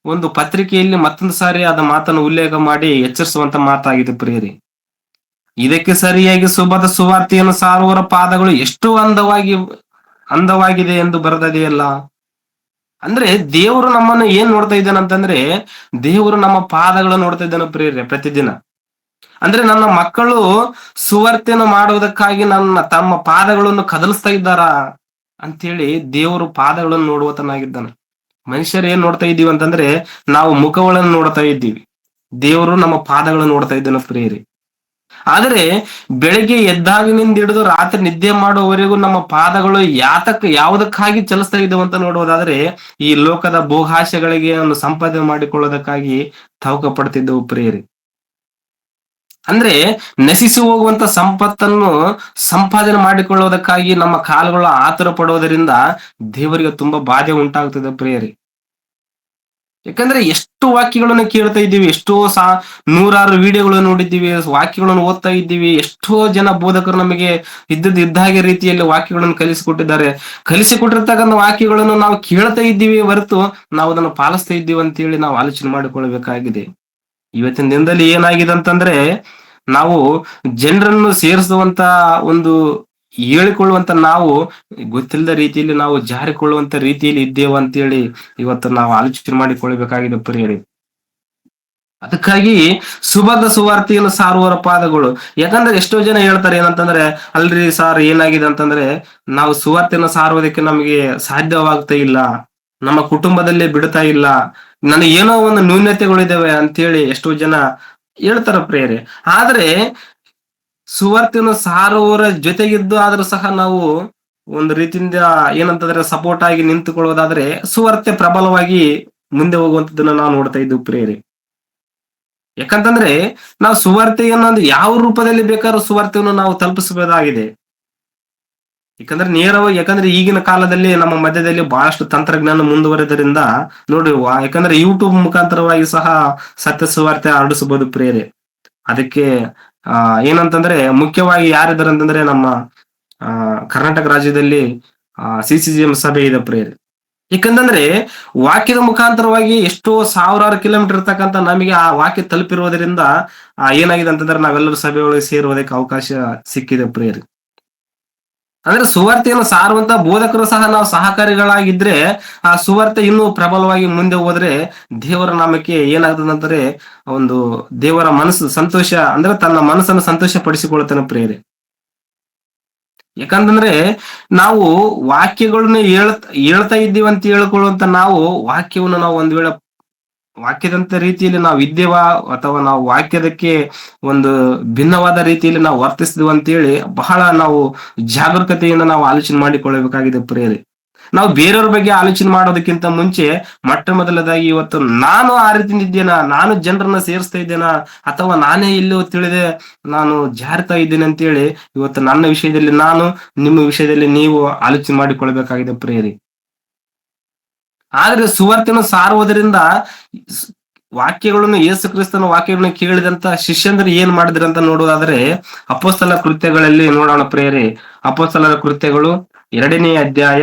ಒಂದು ಪತ್ರಿಕೆಯಲ್ಲಿ ಮತ್ತೊಂದು ಸಾರಿ ಆದ ಮಾತನ್ನು ಉಲ್ಲೇಖ ಮಾಡಿ ಎಚ್ಚರಿಸುವಂತ ಮಾತಾಗಿದೆ ಪ್ರೇರಿ. ಇದಕ್ಕೆ ಸರಿಯಾಗಿ ಶುಭದ ಸುವಾರ್ತೆಯನ್ನು ಸಾರುವವರ ಪಾದಗಳು ಎಷ್ಟು ಅಂದವಾಗಿದೆ ಎಂದು ಬರೆದದೆಯಲ್ಲ. ಅಂದ್ರೆ ದೇವರು ನಮ್ಮನ್ನು ಏನ್ ನೋಡ್ತಾ ಇದ್ದಾನೆ ಅಂತಂದ್ರೆ, ದೇವರು ನಮ್ಮ ಪಾದಗಳನ್ನು ನೋಡ್ತಾ ಇದ್ದಾನೆ ಪ್ರೇರೆ ಪ್ರತಿದಿನ. ಅಂದ್ರೆ ನನ್ನ ಮಕ್ಕಳು ಸುವಾರ್ತೆಯನ್ನು ಮಾಡುವುದಕ್ಕಾಗಿ ತಮ್ಮ ಪಾದಗಳನ್ನು ಕದಲಿಸ್ತಾ ಇದ್ದಾರಾ ಅಂತೇಳಿ ದೇವರು ಪಾದಗಳನ್ನು ನೋಡುವತನಾಗಿದ್ದಾನೆ. ಮನುಷ್ಯರು ಏನ್ ನೋಡ್ತಾ ಇದ್ದೀವಿ ಅಂತಂದ್ರೆ ನಾವು ಮುಖಗಳನ್ನು ನೋಡ್ತಾ ಇದ್ದೀವಿ, ದೇವರು ನಮ್ಮ ಪಾದಗಳನ್ನು ನೋಡ್ತಾ ಇದ್ದಾನೆ ಪ್ರೇರಿ. ಆದರೆ ಬೆಳಗ್ಗೆ ಎದ್ದಾಗಿನಿಂದ ಹಿಡಿದು ರಾತ್ರಿ ನಿದ್ದೆ ಮಾಡುವವರೆಗೂ ನಮ್ಮ ಪಾದಗಳು ಯಾವುದಕ್ಕಾಗಿ ಚಲಿಸ್ತಾ ಇದ್ದವು ಅಂತ ನೋಡುವುದಾದ್ರೆ, ಈ ಲೋಕದ ಭೋಗಾಶೆಗಳಿಗೆ ಒಂದು ಸಂಪಾದನೆ ಮಾಡಿಕೊಳ್ಳೋದಕ್ಕಾಗಿ ತವಕ ಪಡ್ತಿದ್ದವು ಪ್ರೇರಿ. ಅಂದ್ರೆ ನಶಿಸಿ ಹೋಗುವಂತ ಸಂಪತ್ತನ್ನು ಸಂಪಾದನೆ ಮಾಡಿಕೊಳ್ಳುವುದಕ್ಕಾಗಿ ನಮ್ಮ ಕಾಲುಗಳು ಆತುರ ಪಡುವುದರಿಂದ ದೇವರಿಗೆ ತುಂಬಾ ಬಾಧೆ ಉಂಟಾಗ್ತದೆ ಪ್ರೇರಿ. ಯಾಕಂದ್ರೆ ಎಷ್ಟು ವಾಕ್ಯಗಳನ್ನು ಕೇಳ್ತಾ ಇದ್ದೀವಿ, ಎಷ್ಟೋ ನೂರಾರು ವಿಡಿಯೋಗಳನ್ನು ನೋಡಿದ್ದೀವಿ, ವಾಕ್ಯಗಳನ್ನು ಓದ್ತಾ ಇದ್ದೀವಿ. ಎಷ್ಟೋ ಜನ ಬೋಧಕರು ನಮಗೆ ಇದ್ದಾಗೆ ರೀತಿಯಲ್ಲಿ ವಾಕ್ಯಗಳನ್ನು ಕಲಿಸಿಕೊಟ್ಟಿರ್ತಕ್ಕಂಥ ವಾಕ್ಯಗಳನ್ನು ನಾವು ಕೇಳ್ತಾ ಇದ್ದೀವಿ ಹೊರತು ನಾವು ಅದನ್ನು ಪಾಲಿಸ್ತಾ ಇದ್ದೀವಿ ಅಂತೇಳಿ ನಾವು ಆಲೋಚನೆ ಮಾಡಿಕೊಳ್ಳಬೇಕಾಗಿದೆ. ಇವತ್ತಿನ ದಿನದಲ್ಲಿ ಏನಾಗಿದೆ ಅಂತಂದ್ರೆ, ನಾವು ಜನರನ್ನು ಸೇರಿಸುವಂತ ಒಂದು ಹೇಳಿಕೊಳ್ಳುವಂತ ನಾವು ಗೊತ್ತಿಲ್ಲದ ರೀತಿಯಲ್ಲಿ ನಾವು ಜಾರಿಕೊಳ್ಳುವಂತ ರೀತಿಯಲ್ಲಿ ಇದ್ದೇವೆ ಅಂತೇಳಿ ಇವತ್ತು ನಾವು ಆಲೋಚನೆ ಮಾಡಿಕೊಳ್ಳಬೇಕಾಗಿದೆ ಪರಿಹರಿ. ಅದಕ್ಕಾಗಿ ಶುಭದ ಸುವಾರ್ತೆಯನ್ನು ಸಾರುವವರ ಪಾದಗಳು. ಯಾಕಂದ್ರೆ ಎಷ್ಟೋ ಜನ ಹೇಳ್ತಾರೆ ಏನಂತಂದ್ರೆ, ಅಲ್ರಿ ಸಾರ್ ಏನಾಗಿದೆ ಅಂತಂದ್ರೆ ನಾವು ಸುವಾರ್ತೆಯನ್ನು ಸಾರುವುದಕ್ಕೆ ನಮಗೆ ಸಾಧ್ಯವಾಗ್ತಾ ಇಲ್ಲ, ನಮ್ಮ ಕುಟುಂಬದಲ್ಲೇ ಬಿಡ್ತಾ ಇಲ್ಲ, ನನಗೆ ಏನೋ ಒಂದು ನ್ಯೂನ್ಯತೆಗಳಿದಾವೆ ಅಂತೇಳಿ ಎಷ್ಟೋ ಜನ ಹೇಳ್ತಾರ ಪ್ರೇರೆ. ಆದ್ರೆ ಸುವಾರ್ತೆಯನ್ನು ಸಾರುವವರ ಜೊತೆಗಿದ್ದು ಆದ್ರೂ ಸಹ ನಾವು ಒಂದು ರೀತಿಯಿಂದ ಏನಂತಂದ್ರೆ ಸಪೋರ್ಟ್ ಆಗಿ ನಿಂತುಕೊಳ್ಳೋದಾದ್ರೆ ಸುವಾರ್ತೆ ಪ್ರಬಲವಾಗಿ ಮುಂದೆ ಹೋಗುವಂತದನ್ನ ನಾವು ನೋಡ್ತಾ ಇದ್ದೀವಿ ಪ್ರೇರೆ. ಯಾಕಂತಂದ್ರೆ ನಾವು ಸುವಾರ್ತೆಯನ್ನು ಯಾವ ರೂಪದಲ್ಲಿ ಬೇಕಾದ್ರೂ ಸುವಾರ್ತೆಯನ್ನು ನಾವು ತಲುಪಿಸಬಹುದಾಗಿದೆ. ಯಾಕಂದ್ರೆ ಈಗಿನ ಕಾಲದಲ್ಲಿ ನಮ್ಮ ಮಧ್ಯದಲ್ಲಿ ಬಹಳಷ್ಟು ತಂತ್ರಜ್ಞಾನ ಮುಂದುವರೆದರಿಂದ ನೋಡಿ, ಯಾಕಂದ್ರೆ ಯೂಟ್ಯೂಬ್ ಮುಖಾಂತರವಾಗಿ ಸಹ ಸತ್ಯ ಸುವಾರ್ತೆ ಹರಡಿಸಬಹುದು ಪ್ರೇರೆ. ಅದಕ್ಕೆ ಏನಂತಂದ್ರೆ ಮುಖ್ಯವಾಗಿ ಯಾರಿದ್ದಾರೆ ಅಂತಂದ್ರೆ ನಮ್ಮ ಕರ್ನಾಟಕ ರಾಜ್ಯದಲ್ಲಿ CCGM ಸಭೆ ಇದೆ ಪ್ರೇರೆ. ಯಾಕಂತಂದ್ರೆ ವಾಕ್ಯದ ಮುಖಾಂತರವಾಗಿ ಎಷ್ಟೋ ಸಾವಿರಾರು ಕಿಲೋಮೀಟರ್ ಇರ್ತಕ್ಕಂಥ ನಮಗೆ ಆ ವಾಕ್ಯ ತಲುಪಿರುವುದರಿಂದ ಏನಾಗಿದೆ ಅಂತಂದ್ರೆ ನಾವೆಲ್ಲರೂ ಸಭೆಯೊಳಗೆ ಸೇರುವುದಕ್ಕೆ ಅವಕಾಶ ಸಿಕ್ಕಿದೆ ಪ್ರೇರೆ. ಅಂದ್ರೆ ಸುವಾರ್ತೆಯನ್ನು ಸಾರುವಂತ ಬೋಧಕರು ಸಹ ನಾವು ಸಹಕಾರಿಗಳಾಗಿದ್ರೆ ಆ ಸುವಾರ್ತೆ ಇನ್ನೂ ಪ್ರಬಲವಾಗಿ ಮುಂದೆ ಹೋದ್ರೆ ದೇವರ ನಾಮಕ್ಕೆ ಏನಾಗ್ತದಂದ್ರೆ ಒಂದು ದೇವರ ಮನಸ್ಸು ಸಂತೋಷ, ಅಂದ್ರೆ ತನ್ನ ಮನಸ್ಸನ್ನು ಸಂತೋಷ ಪಡಿಸಿಕೊಳ್ಳುತ್ತಾನೆ ಪ್ರೇರೆ. ಯಾಕಂತಂದ್ರೆ ನಾವು ವಾಕ್ಯಗಳನ್ನ ಹೇಳ್ತಾ ಇದ್ದೀವಿ ಅಂತ ಹೇಳ್ಕೊಳ್ಳುವಂತ ನಾವು ವಾಕ್ಯವನ್ನು ನಾವು ಒಂದ್ ವೇಳೆ ವಾಕ್ಯದಂತ ರೀತಿಯಲ್ಲಿ ನಾವು ಇದ್ದೇವಾ ಅಥವಾ ನಾವು ವಾಕ್ಯದಕ್ಕೆ ಒಂದು ಭಿನ್ನವಾದ ರೀತಿಯಲ್ಲಿ ನಾವು ವರ್ತಿಸಿದ್ವಿ ಅಂತೇಳಿ ಬಹಳ ನಾವು ಜಾಗರೂಕತೆಯಿಂದ ನಾವು ಆಲೋಚನೆ ಮಾಡಿಕೊಳ್ಳಬೇಕಾಗಿದೆ ಪ್ರಿಯರೇ. ನಾವು ಬೇರೆಯವ್ರ ಬಗ್ಗೆ ಆಲೋಚನೆ ಮಾಡೋದಕ್ಕಿಂತ ಮುಂಚೆ ಮೊಟ್ಟ ಮೊದಲದಾಗಿ ಇವತ್ತು ನಾನು ಆ ರೀತಿ ಇದ್ದೇನಾ, ನಾನು ಜನರನ್ನ ಸೇರಿಸ್ತಾ ಇದ್ದೇನಾ, ಅಥವಾ ನಾನೇ ಎಲ್ಲೋ ತಿಳಿದೆ ನಾನು ಜಾರ್ತಾ ಇದ್ದೇನೆ ಅಂತೇಳಿ ಇವತ್ತು ನನ್ನ ವಿಷಯದಲ್ಲಿ ನಾನು, ನಿಮ್ಮ ವಿಷಯದಲ್ಲಿ ನೀವು ಆಲೋಚನೆ ಮಾಡಿಕೊಳ್ಬೇಕಾಗಿದೆ ಪ್ರಿಯರೇ. ಆದ್ರೆ ಸುವಾರ್ತೆಯನ್ನು ಸಾರುವುದರಿಂದ ಸ್- ವಾಕ್ಯಗಳನ್ನು, ಯೇಸು ಕ್ರಿಸ್ತನ ವಾಕ್ಯಗಳನ್ನು ಕೇಳಿದಂತ ಶಿಷ್ಯಂದರು ಏನ್ ಮಾಡಿದ್ರು ಅಂತ ನೋಡುವುದಾದ್ರೆ ಅಪೊಸ್ತಲ ಕೃತ್ಯಗಳಲ್ಲಿ ನೋಡೋಣ ಪ್ರಿಯರೇ. ಅಪೊಸ್ತಲರ ಕೃತ್ಯಗಳು 2ನೇ ಅಧ್ಯಾಯ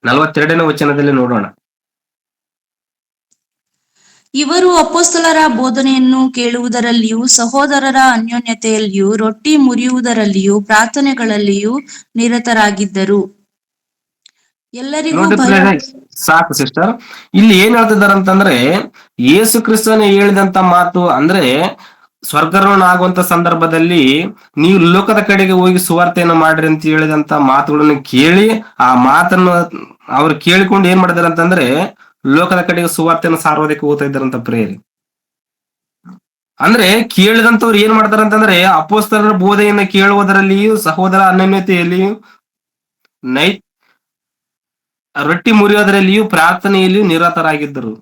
42ನೇ ವಚನದಲ್ಲಿ ನೋಡೋಣ. ಇವರು ಅಪೊಸ್ತಲರ ಬೋಧನೆಯನ್ನು ಕೇಳುವುದರಲ್ಲಿಯೂ ಸಹೋದರರ ಅನ್ಯೋನ್ಯತೆಯಲ್ಲಿಯೂ ರೊಟ್ಟಿ ಮುರಿಯುವುದರಲ್ಲಿಯೂ ಪ್ರಾರ್ಥನೆಗಳಲ್ಲಿಯೂ ನಿರತರಾಗಿದ್ದರು. ಎಲ್ಲರಿಗೂ ನೋಡಿ ಭಯ. ಪ್ರಿಯರೇ, ಸಾಕು ಸಿಸ್ಟರ್. ಇಲ್ಲಿ ಏನ್ ಹೇಳ್ತಿದ್ದಾರೆ ಅಂತಂದ್ರೆ ಯೇಸು ಕ್ರಿಸ್ತನ ಹೇಳಿದಂತ ಮಾತು ಅಂದ್ರೆ ಸ್ವರ್ಗಾರೋಹಣ ಆಗುವಂತ ಸಂದರ್ಭದಲ್ಲಿ ನೀವು ಲೋಕದ ಕಡೆಗೆ ಹೋಗಿ ಸುವಾರ್ತೆಯನ್ನು ಮಾಡ್ರಿ ಅಂತ ಹೇಳಿದಂತ ಮಾತುಗಳನ್ನು ಕೇಳಿ ಆ ಮಾತನ್ನು ಅವ್ರು ಕೇಳಿಕೊಂಡು ಏನ್ ಮಾಡಿದಾರೆ ಅಂತಂದ್ರೆ ಲೋಕದ ಕಡೆಗೆ ಸುವಾರ್ತೆಯನ್ನು ಸಾರೋದಕ್ಕೆ ಹೋಗ್ತಾ ಇದ್ದಾರಂತ ಪ್ರೇರಿ. ಅಂದ್ರೆ ಕೇಳಿದಂತವ್ರು ಏನ್ ಮಾಡ್ತಾರ ಅಂತಂದ್ರೆ ಅಪೊಸ್ತಲರ ಬೋಧೆಯನ್ನು ಕೇಳುವುದರಲ್ಲಿಯೂ ಸಹೋದರ ಅನ್ಯೋನ್ಯತೆಯಲ್ಲಿಯೂ ನೈ ರೊಟ್ಟಿ ಮುರಿಯೋದರಲ್ಲಿಯೂ ಪ್ರಾರ್ಥನೆಯಲ್ಲಿಯೂ ನಿರತರಾಗಿದ್ದರು.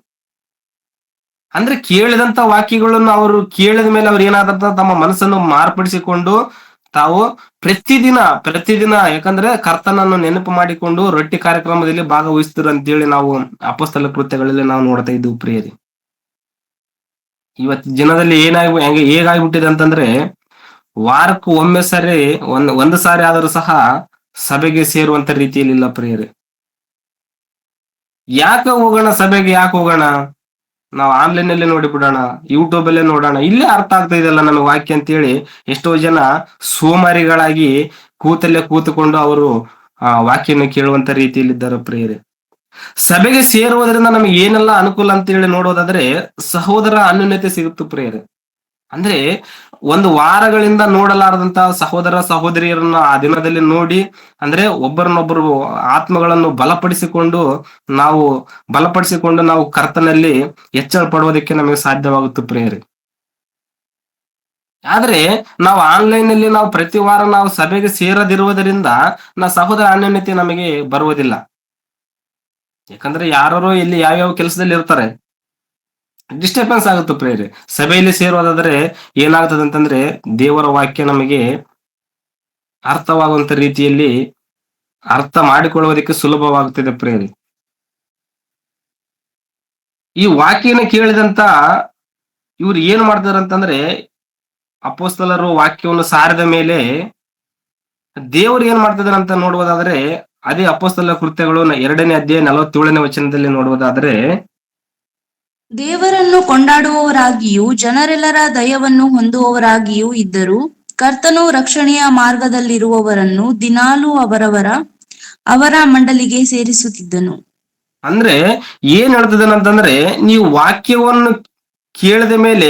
ಅಂದ್ರೆ ಕೇಳಿದಂತ ವಾಕ್ಯಗಳನ್ನು ಅವರು ಕೇಳಿದ ಮೇಲೆ ಅವ್ರು ಏನಾದಂತ ತಮ್ಮ ಮನಸ್ಸನ್ನು ಮಾರ್ಪಡಿಸಿಕೊಂಡು ತಾವು ಪ್ರತಿದಿನ ಯಾಕಂದ್ರೆ ಕರ್ತನನ್ನು ನೆನಪು ಮಾಡಿಕೊಂಡು ರೊಟ್ಟಿ ಕಾರ್ಯಕ್ರಮದಲ್ಲಿ ಭಾಗವಹಿಸ್ತಾರೆ ಅಂತೇಳಿ ನಾವು ಅಪೊಸ್ತಲ ಕೃತ್ಯಗಳಲ್ಲಿ ನಾವು ನೋಡ್ತಾ ಇದ್ದೀವಿ ಪ್ರಿಯರಿ. ಇವತ್ತು ಜನದಲ್ಲಿ ಹೇಗಾಗ್ಬಿಟ್ಟಿದೆ ಅಂತಂದ್ರೆ ವಾರಕ್ಕೂ ಒಮ್ಮೆ ಸರಿ ಒಂದು ಸಾರಿ ಆದರೂ ಸಹ ಸಭೆಗೆ ಸೇರುವಂತ ರೀತಿಯಲ್ಲಿ ಇಲ್ಲ ಪ್ರಿಯರೇ. ಯಾಕೆ ಹೋಗೋಣ ಸಭೆಗೆ, ಯಾಕೆ ಹೋಗೋಣ, ನಾವು ಆನ್ಲೈನ್ ಅಲ್ಲೇ ನೋಡಿ ಬಿಡೋಣ, ಯೂಟ್ಯೂಬ್ ಅಲ್ಲೇ ನೋಡೋಣ, ಇಲ್ಲೇ ಅರ್ಥ ಆಗ್ತಾ ಇದೆಯಲ್ಲ ನನ್ನ ವಾಕ್ಯ ಅಂತೇಳಿ ಎಷ್ಟೋ ಜನ ಸೋಮಾರಿಗಳಾಗಿ ಕೂತಲ್ಲೇ ಕೂತುಕೊಂಡು ಅವರು ಆ ವಾಕ್ಯನ ಕೇಳುವಂತ ರೀತಿಯಲ್ಲಿದ್ದಾರೆ ಪ್ರಿಯರೇ. ಸಭೆಗೆ ಸೇರುವುದರಿಂದ ನಮಗೆ ಏನೆಲ್ಲ ಅನುಕೂಲ ಅಂತ ಹೇಳಿ ನೋಡೋದಾದ್ರೆ ಸಹೋದರ ಅನ್ಯೋನ್ಯತೆ ಸಿಗುತ್ತೆ ಪ್ರಿಯರೇ. ಅಂದ್ರೆ ಒಂದು ವಾರಗಳಿಂದ ನೋಡಲಾರದಂತಹ ಸಹೋದರ ಸಹೋದರಿಯರನ್ನ ಆ ದಿನದಲ್ಲಿ ನೋಡಿ, ಅಂದ್ರೆ ಒಬ್ಬರನ್ನೊಬ್ಬರು ಆತ್ಮಗಳನ್ನು ಬಲಪಡಿಸಿಕೊಂಡು ನಾವು ಕರ್ತನಲ್ಲಿ ಹೆಚ್ಚಳ ಪಡುವುದಕ್ಕೆ ನಮಗೆ ಸಾಧ್ಯವಾಗುತ್ತೆ ಪ್ರಿಯರೇ. ಆದ್ರೆ ನಾವು ಆನ್ಲೈನ್ ಅಲ್ಲಿ ನಾವು ಪ್ರತಿ ವಾರ ನಾವು ಸಭೆಗೆ ಸೇರದಿರುವುದರಿಂದ ಸಹೋದರ ಅನ್ಯೋನ್ಯತೆ ನಮಗೆ ಬರುವುದಿಲ್ಲ. ಯಾಕಂದ್ರೆ ಯಾರು ಇಲ್ಲಿ ಯಾವ್ಯಾವ ಕೆಲಸದಲ್ಲಿ ಇರ್ತಾರೆ, ಡಿಸ್ಟರ್ಬೆನ್ಸ್ ಆಗುತ್ತೆ ಪ್ರೇರೆ. ಸಭೆಯಲ್ಲಿ ಸೇರುವುದಾದ್ರೆ ಏನಾಗ್ತದೆ ಅಂತಂದ್ರೆ ದೇವರ ವಾಕ್ಯ ನಮಗೆ ಅರ್ಥವಾಗುವಂತ ರೀತಿಯಲ್ಲಿ ಅರ್ಥ ಮಾಡಿಕೊಳ್ಳುವುದಕ್ಕೆ ಸುಲಭವಾಗುತ್ತದೆ ಪ್ರೇರೆ. ಈ ವಾಕ್ಯನ ಕೇಳಿದಂತ ಇವ್ರು ಏನ್ ಮಾಡ್ತಾರೆ ಅಂತಂದ್ರೆ ಅಪೊಸ್ತಲರು ವಾಕ್ಯವನ್ನು ಸಾರಿದ ಮೇಲೆ ದೇವರು ಏನ್ ಮಾಡ್ತಿದಾರೆ ಅಂತ ನೋಡುವುದಾದ್ರೆ ಅದೇ ಅಪೊಸ್ತಲರ ಕೃತ್ಯಗಳು 2ನೇ ಅಧ್ಯಾಯ 47ನೇ ವಚನದಲ್ಲಿ ನೋಡುವುದಾದ್ರೆ, ದೇವರನ್ನು ಕೊಂಡಾಡುವವರಾಗಿಯೂ ಜನರೆಲ್ಲರ ದಯವನ್ನು ಹೊಂದುವವರಾಗಿಯೂ ಇದ್ದರು. ಕರ್ತನು ರಕ್ಷಣೆಯ ಮಾರ್ಗದಲ್ಲಿರುವವರನ್ನು ದಿನಾಲೂ ಅವರ ಮಂಡಲಿಗೆ ಸೇರಿಸುತ್ತಿದ್ದನು. ಅಂದ್ರೆ ಏನ್ ಹೇಳ್ತಿದ್ದಾನಂತಂದ್ರೆ ನೀವು ವಾಕ್ಯವನ್ನು ಕೇಳಿದ ಮೇಲೆ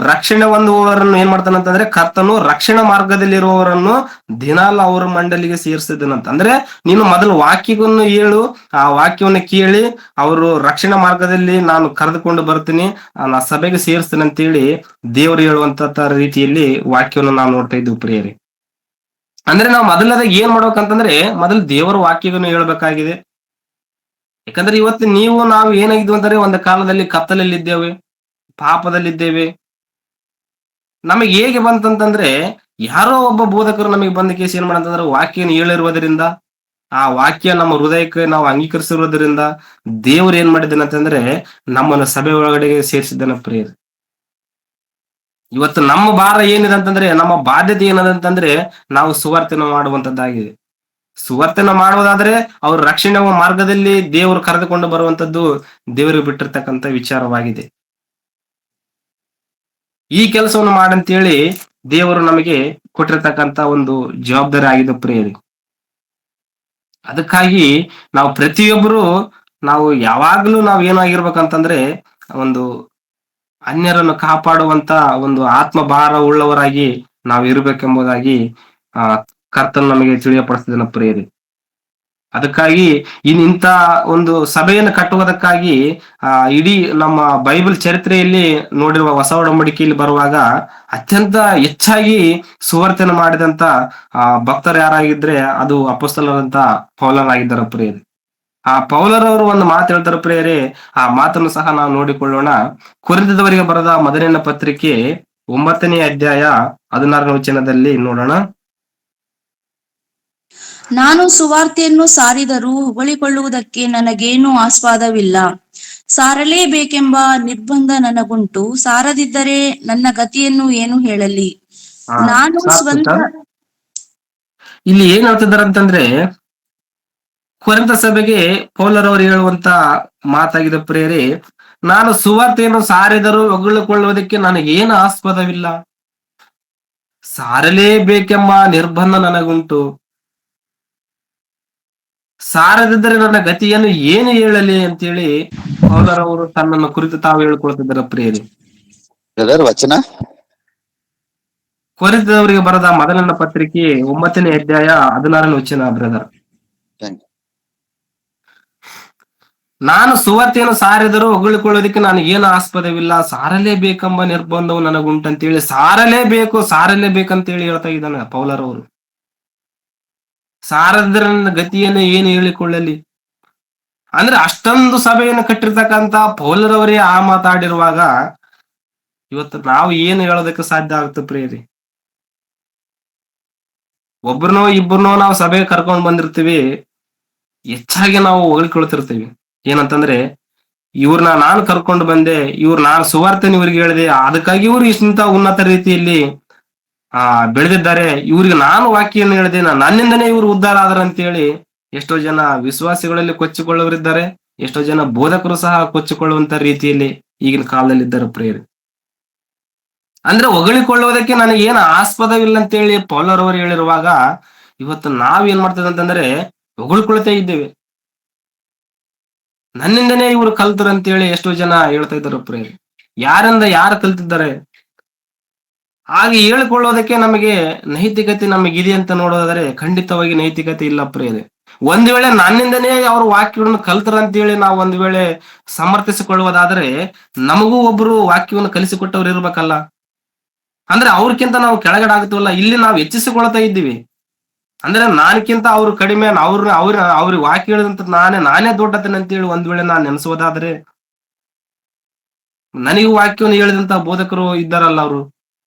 ರಕ್ಷಣೆ ಹೊಂದುವವರನ್ನು ಏನ್ ಮಾಡ್ತಾನಂತಂದ್ರೆ ಕರ್ತನು ರಕ್ಷಣಾ ಮಾರ್ಗದಲ್ಲಿರುವವರನ್ನು ದಿನಾಲು ಅವರ ಮಂಡಲಿಗೆ ಸೇರಿಸಿದನಂತ. ಅಂದ್ರೆ ನೀನು ಮೊದಲು ವಾಕ್ಯವನ್ನು ಹೇಳು, ಆ ವಾಕ್ಯವನ್ನು ಕೇಳಿ ಅವರು ರಕ್ಷಣಾ ಮಾರ್ಗದಲ್ಲಿ ನಾನು ಕರೆದುಕೊಂಡು ಬರ್ತೀನಿ, ನಾ ಸಭೆಗೆ ಸೇರಿಸ್ತೇನೆ ಅಂತೇಳಿ ದೇವರು ಹೇಳುವಂತ ರೀತಿಯಲ್ಲಿ ವಾಕ್ಯವನ್ನು ನಾವು ನೋಡ್ತಾ ಇದ್ದೀವಿ ಪ್ರಿಯರೇ. ಅಂದ್ರೆ ನಾವು ಮೊದಲನೇದಾಗಿ ಏನ್ ಮಾಡ್ಬೇಕಂತಂದ್ರೆ ಮೊದಲು ದೇವರ ವಾಕ್ಯವನ್ನು ಹೇಳ್ಬೇಕಾಗಿದೆ. ಯಾಕಂದ್ರೆ ಇವತ್ತು ನಾವು ಏನಾಗಿದ್ವಿ ಅಂದ್ರೆ ಒಂದು ಕಾಲದಲ್ಲಿ ಕತ್ತಲಲ್ಲಿದ್ದೇವೆ, ಪಾಪದಲ್ಲಿದ್ದೇವೆ. ನಮಗೆ ಹೇಗೆ ಬಂತಂತಂದ್ರೆ ಯಾರೋ ಒಬ್ಬ ಬೋಧಕರು ನಮಗೆ ಬಂದ ಕೇಸ್ ಏನ್ ಮಾಡಂತಂದ್ರೆ ವಾಕ್ಯನ ಹೇಳಿರುವುದರಿಂದ, ಆ ವಾಕ್ಯ ನಮ್ಮ ಹೃದಯಕ್ಕೆ ನಾವು ಅಂಗೀಕರಿಸಿರುವುದರಿಂದ ದೇವ್ರು ಏನ್ ಮಾಡಿದ್ದಾನೆ ಅಂತಂದ್ರೆ ನಮ್ಮನ್ನು ಸಭೆ ಒಳಗಡೆ ಸೇರಿಸಿದ್ದಾನೆ ಪ್ರಿಯರೇ. ಇವತ್ತು ನಮ್ಮ ಭಾರ ಏನಿದೆ ಅಂತಂದ್ರೆ, ನಮ್ಮ ಬಾಧ್ಯತೆ ಏನದ ಅಂತಂದ್ರೆ ನಾವು ಸುವಾರ್ತೆನ ಮಾಡುವಂತದ್ದಾಗಿದೆ. ಸುವಾರ್ತೆನ ಮಾಡುವುದಾದ್ರೆ ಅವ್ರ ರಕ್ಷಣೆ ಮಾರ್ಗದಲ್ಲಿ ದೇವರು ಕರೆದುಕೊಂಡು ಬರುವಂತದ್ದು ದೇವರಿಗೆ ಬಿಟ್ಟಿರ್ತಕ್ಕಂಥ ವಿಚಾರವಾಗಿದೆ. ಈ ಕೆಲಸವನ್ನು ಮಾಡಂತೇಳಿ ದೇವರು ನಮಗೆ ಕೊಟ್ಟಿರ್ತಕ್ಕಂಥ ಒಂದು ಜವಾಬ್ದಾರಿ ಆಗಿದೆ ಪ್ರಿಯರೇ. ಅದಕ್ಕಾಗಿ ನಾವು ಪ್ರತಿಯೊಬ್ಬರು ನಾವು ಯಾವಾಗ್ಲೂ ನಾವು ಏನಾಗಿರ್ಬೇಕಂತಂದ್ರೆ ಒಂದು ಅನ್ಯರನ್ನು ಕಾಪಾಡುವಂತ ಒಂದು ಆತ್ಮ ಭಾರ ಉಳ್ಳವರಾಗಿ ನಾವು ಇರಬೇಕೆಂಬುದಾಗಿ ಆ ಕರ್ತನು ನಮಗೆ ತಿಳಿಯಪಡಿಸಿದನ ಪ್ರಿಯರೇ. ಅದಕ್ಕಾಗಿ ಇಂಥ ಒಂದು ಸಭೆಯನ್ನು ಕಟ್ಟುವುದಕ್ಕಾಗಿ ಇಡೀ ನಮ್ಮ ಬೈಬಲ್ ಚರಿತ್ರೆಯಲ್ಲಿ ನೋಡಿರುವ ಹೊಸ ಒಡಂಬಡಿಕೆಯಲ್ಲಿ ಬರುವಾಗ ಅತ್ಯಂತ ಹೆಚ್ಚಾಗಿ ಸುವಾರ್ತೆಯನ್ನು ಮಾಡಿದಂತ ಭಕ್ತರು ಯಾರಾಗಿದ್ರೆ ಅದು ಅಪೊಸ್ತಲರಂತ ಪೌಲರಾಗಿದ್ದಾರೆ ಪ್ರಿಯರೇ. ಆ ಪೌಲರವರು ಒಂದು ಮಾತು ಹೇಳ್ತಾರೆ ಪ್ರಿಯರೇ, ಆ ಮಾತನ್ನು ಸಹ ನಾವು ನೋಡಿಕೊಳ್ಳೋಣ. ಕೊರಿಂಥದವರಿಗೆ ಬರೆದ ಮೊದಲನೇ ಪತ್ರಿಕೆ 9ನೇ ಅಧ್ಯಾಯ 16ನೇ ವಚನದಲ್ಲಿ ನೋಡೋಣ. ನಾನು ಸುವಾರ್ತೆಯನ್ನು ಸಾರಿದರೂ ಹೊಗಳಿಕೊಳ್ಳುವುದಕ್ಕೆ ನನಗೇನೂ ಆಸ್ಪದವಿಲ್ಲ. ಸಾರಲೇಬೇಕೆಂಬ ನಿರ್ಬಂಧ ನನಗುಂಟು. ಸಾರದಿದ್ದರೆ ನನ್ನ ಗತಿಯನ್ನು ಏನು ಹೇಳಲಿ? ನಾನು ಸಾಕು ಸ್ವಂತ ಸರ್. ಇಲ್ಲಿ ಏನ್ ಹೇಳ್ತಿದ್ದಾರೆ ಅಂತಂದ್ರೆ, ಕೊರಿಂಥ ಸಭೆಗೆ ಪೌಲರವರು ಹೇಳುವಂತ ಮಾತಾಗಿದೆ ಪ್ರಿಯರೇ, ನಾನು ಸುವಾರ್ತೆಯನ್ನು ಸಾರಿದರೂ ಹೊಗಳಿಕೊಳ್ಳುವುದಕ್ಕೆ ನನಗೇನು ಆಸ್ಪದವಿಲ್ಲ. ಸಾರಲೇಬೇಕೆಂಬ ನಿರ್ಬಂಧ ನನಗುಂಟು. ಸಾರದಿದ್ದರೆ ನನ್ನ ಗತಿಯನ್ನು ಏನು ಹೇಳಲಿ ಅಂತೇಳಿ ಪೌಲರವರು ತನ್ನನ್ನು ಕುರಿತು ತಾವು ಹೇಳ್ಕೊಳ್ತಿದ್ದಾರೆ ಪ್ರಿಯರೇ. ಬ್ರದರ್ ವಚನ ಕೊರಿಂಥದವರಿಗೆ ಬರೆದ ಮೊದಲನೇ ಪತ್ರಿಕೆ 9ನೇ ಅಧ್ಯಾಯ 16ನೇ ವಚನ ಬ್ರದರ್. ನಾನು ಸುವಾರ್ತೆಯನ್ನು ಸಾರಿದರೂ ಹೊಗಳಿಕೊಳ್ಳೋದಕ್ಕೆ ನನಗೇನು ಆಸ್ಪದವಿಲ್ಲ. ಸಾರಲೇಬೇಕೆಂಬ ನಿರ್ಬಂಧವು ನನಗುಂಟಂತೇಳಿ ಸಾರಲೇಬೇಕಂತೇಳಿ ಹೇಳ್ತಾ ಇದ್ದಾನೆ ಪೌಲರವರು. ಸಾರದಿದ್ರೆ ನನ್ನ ಗತಿಯನ್ನು ಏನು ಹೇಳಿಕೊಳ್ಳಲಿ ಅಂದ್ರೆ, ಅಷ್ಟೊಂದು ಸಭೆಯನ್ನು ಕಟ್ಟಿರ್ತಕ್ಕಂತ ಪೌಲರವರೇ ಆ ಮಾತಾಡಿರುವಾಗ ಇವತ್ತು ನಾವು ಏನು ಹೇಳೋದಕ್ಕೆ ಸಾಧ್ಯ ಆಗುತ್ತೆ ಪ್ರಿಯರಿ? ಒಬ್ರನೋ ಇಬ್ಬರನೋ ನಾವು ಸಭೆಗೆ ಕರ್ಕೊಂಡು ಬಂದಿರ್ತೀವಿ, ಹೆಚ್ಚಾಗಿ ನಾವು ಹೊಗಳ್ಕೊಳ್ತಿರ್ತೀವಿ. ಏನಂತಂದ್ರೆ, ಇವ್ರನ್ನ ನಾನು ಕರ್ಕೊಂಡು ಬಂದೆ, ನಾನು ಸುವಾರ್ತೆನ ಇವ್ರಿಗೆ ಹೇಳಿದೆ, ಅದಕ್ಕಾಗಿ ಇವ್ರು ಇಂಥ ಉನ್ನತ ರೀತಿಯಲ್ಲಿ ಬೆಳೆದಿದ್ದಾರೆ, ಇವ್ರಿಗೆ ನಾನು ವಾಕ್ಯವನ್ನು ಹೇಳಿದೆ, ನನ್ನಿಂದನೇ ಇವ್ರು ಉದ್ಧಾರ ಆದ್ರ ಅಂತೇಳಿ ಎಷ್ಟೋ ಜನ ವಿಶ್ವಾಸಿಗಳಲ್ಲಿ ಕೊಚ್ಚಿಕೊಳ್ಳುವರಿದ್ದಾರೆ, ಎಷ್ಟೋ ಜನ ಬೋಧಕರು ಸಹ ಕೊಚ್ಚಿಕೊಳ್ಳುವಂತ ರೀತಿಯಲ್ಲಿ ಈಗಿನ ಕಾಲದಲ್ಲಿ ಇದ್ದಾರೆ ಪ್ರಿಯರೇ. ಅಂದ್ರೆ ಹೊಗಳಿಕೊಳ್ಳುವುದಕ್ಕೆ ನನಗೆ ಏನು ಆಸ್ಪದವಿಲ್ಲ ಅಂತೇಳಿ ಪೌಲರವರು ಹೇಳಿರುವಾಗ ಇವತ್ತು ನಾವೇನ್ ಮಾಡ್ತೇವೆ ಅಂತಂದ್ರೆ ಹೊಗಳ್ಕೊಳ್ತಾ ಇದ್ದೇವೆ. ನನ್ನಿಂದನೇ ಇವ್ರು ಕಲ್ತರು ಅಂತೇಳಿ ಎಷ್ಟೋ ಜನ ಹೇಳ್ತಾ ಇದ್ದಾರೆ ಪ್ರಿಯರೇ. ಯಾರಿಂದ ಯಾರು ಕಲ್ತಿದ್ದಾರೆ? ಹಾಗೆ ಹೇಳಿಕೊಳ್ಳೋದಕ್ಕೆ ನಮಗೆ ನೈತಿಕತೆ ನಮಗಿದೆ ಅಂತ ನೋಡೋದಾದ್ರೆ ಖಂಡಿತವಾಗಿ ನೈತಿಕತೆ ಇಲ್ಲ ಪ್ರಿಯರೇ. ಒಂದ್ ವೇಳೆ ನನ್ನಿಂದನೇ ಅವ್ರ ವಾಕ್ಯವನ್ನು ಕಲ್ತರ ಅಂತೇಳಿ ನಾವು ಒಂದ್ ವೇಳೆ ಸಮರ್ಥಿಸಿಕೊಳ್ಳುವುದಾದ್ರೆ ನಮಗೂ ಒಬ್ರು ವಾಕ್ಯವನ್ನು ಕಲಿಸಿಕೊಟ್ಟವ್ರು ಇರ್ಬೇಕಲ್ಲ. ಅಂದ್ರೆ ಅವ್ರಕ್ಕಿಂತ ನಾವು ಕೆಳಗಡೆ ಆಗ್ತೀವಲ್ಲ, ಇಲ್ಲಿ ನಾವು ಹೆಚ್ಚಿಸಿಕೊಳ್ತಾ ಇದ್ದೀವಿ. ಅಂದ್ರೆ ನಾನಕ್ಕಿಂತ ಅವ್ರು ಕಡಿಮೆ, ಅವ್ರಿಗೆ ವಾಕ್ಯ ಹೇಳಿದಂತ ನಾನೇ ದೊಡ್ಡತನ ಅಂತೇಳಿ ಒಂದ್ ವೇಳೆ ನಾನು ನೆನೆಸೋದಾದ್ರೆ, ನನಗೂ ವಾಕ್ಯವನ್ನು ಹೇಳಿದಂತ ಬೋಧಕರು ಇದ್ದಾರಲ್ಲ,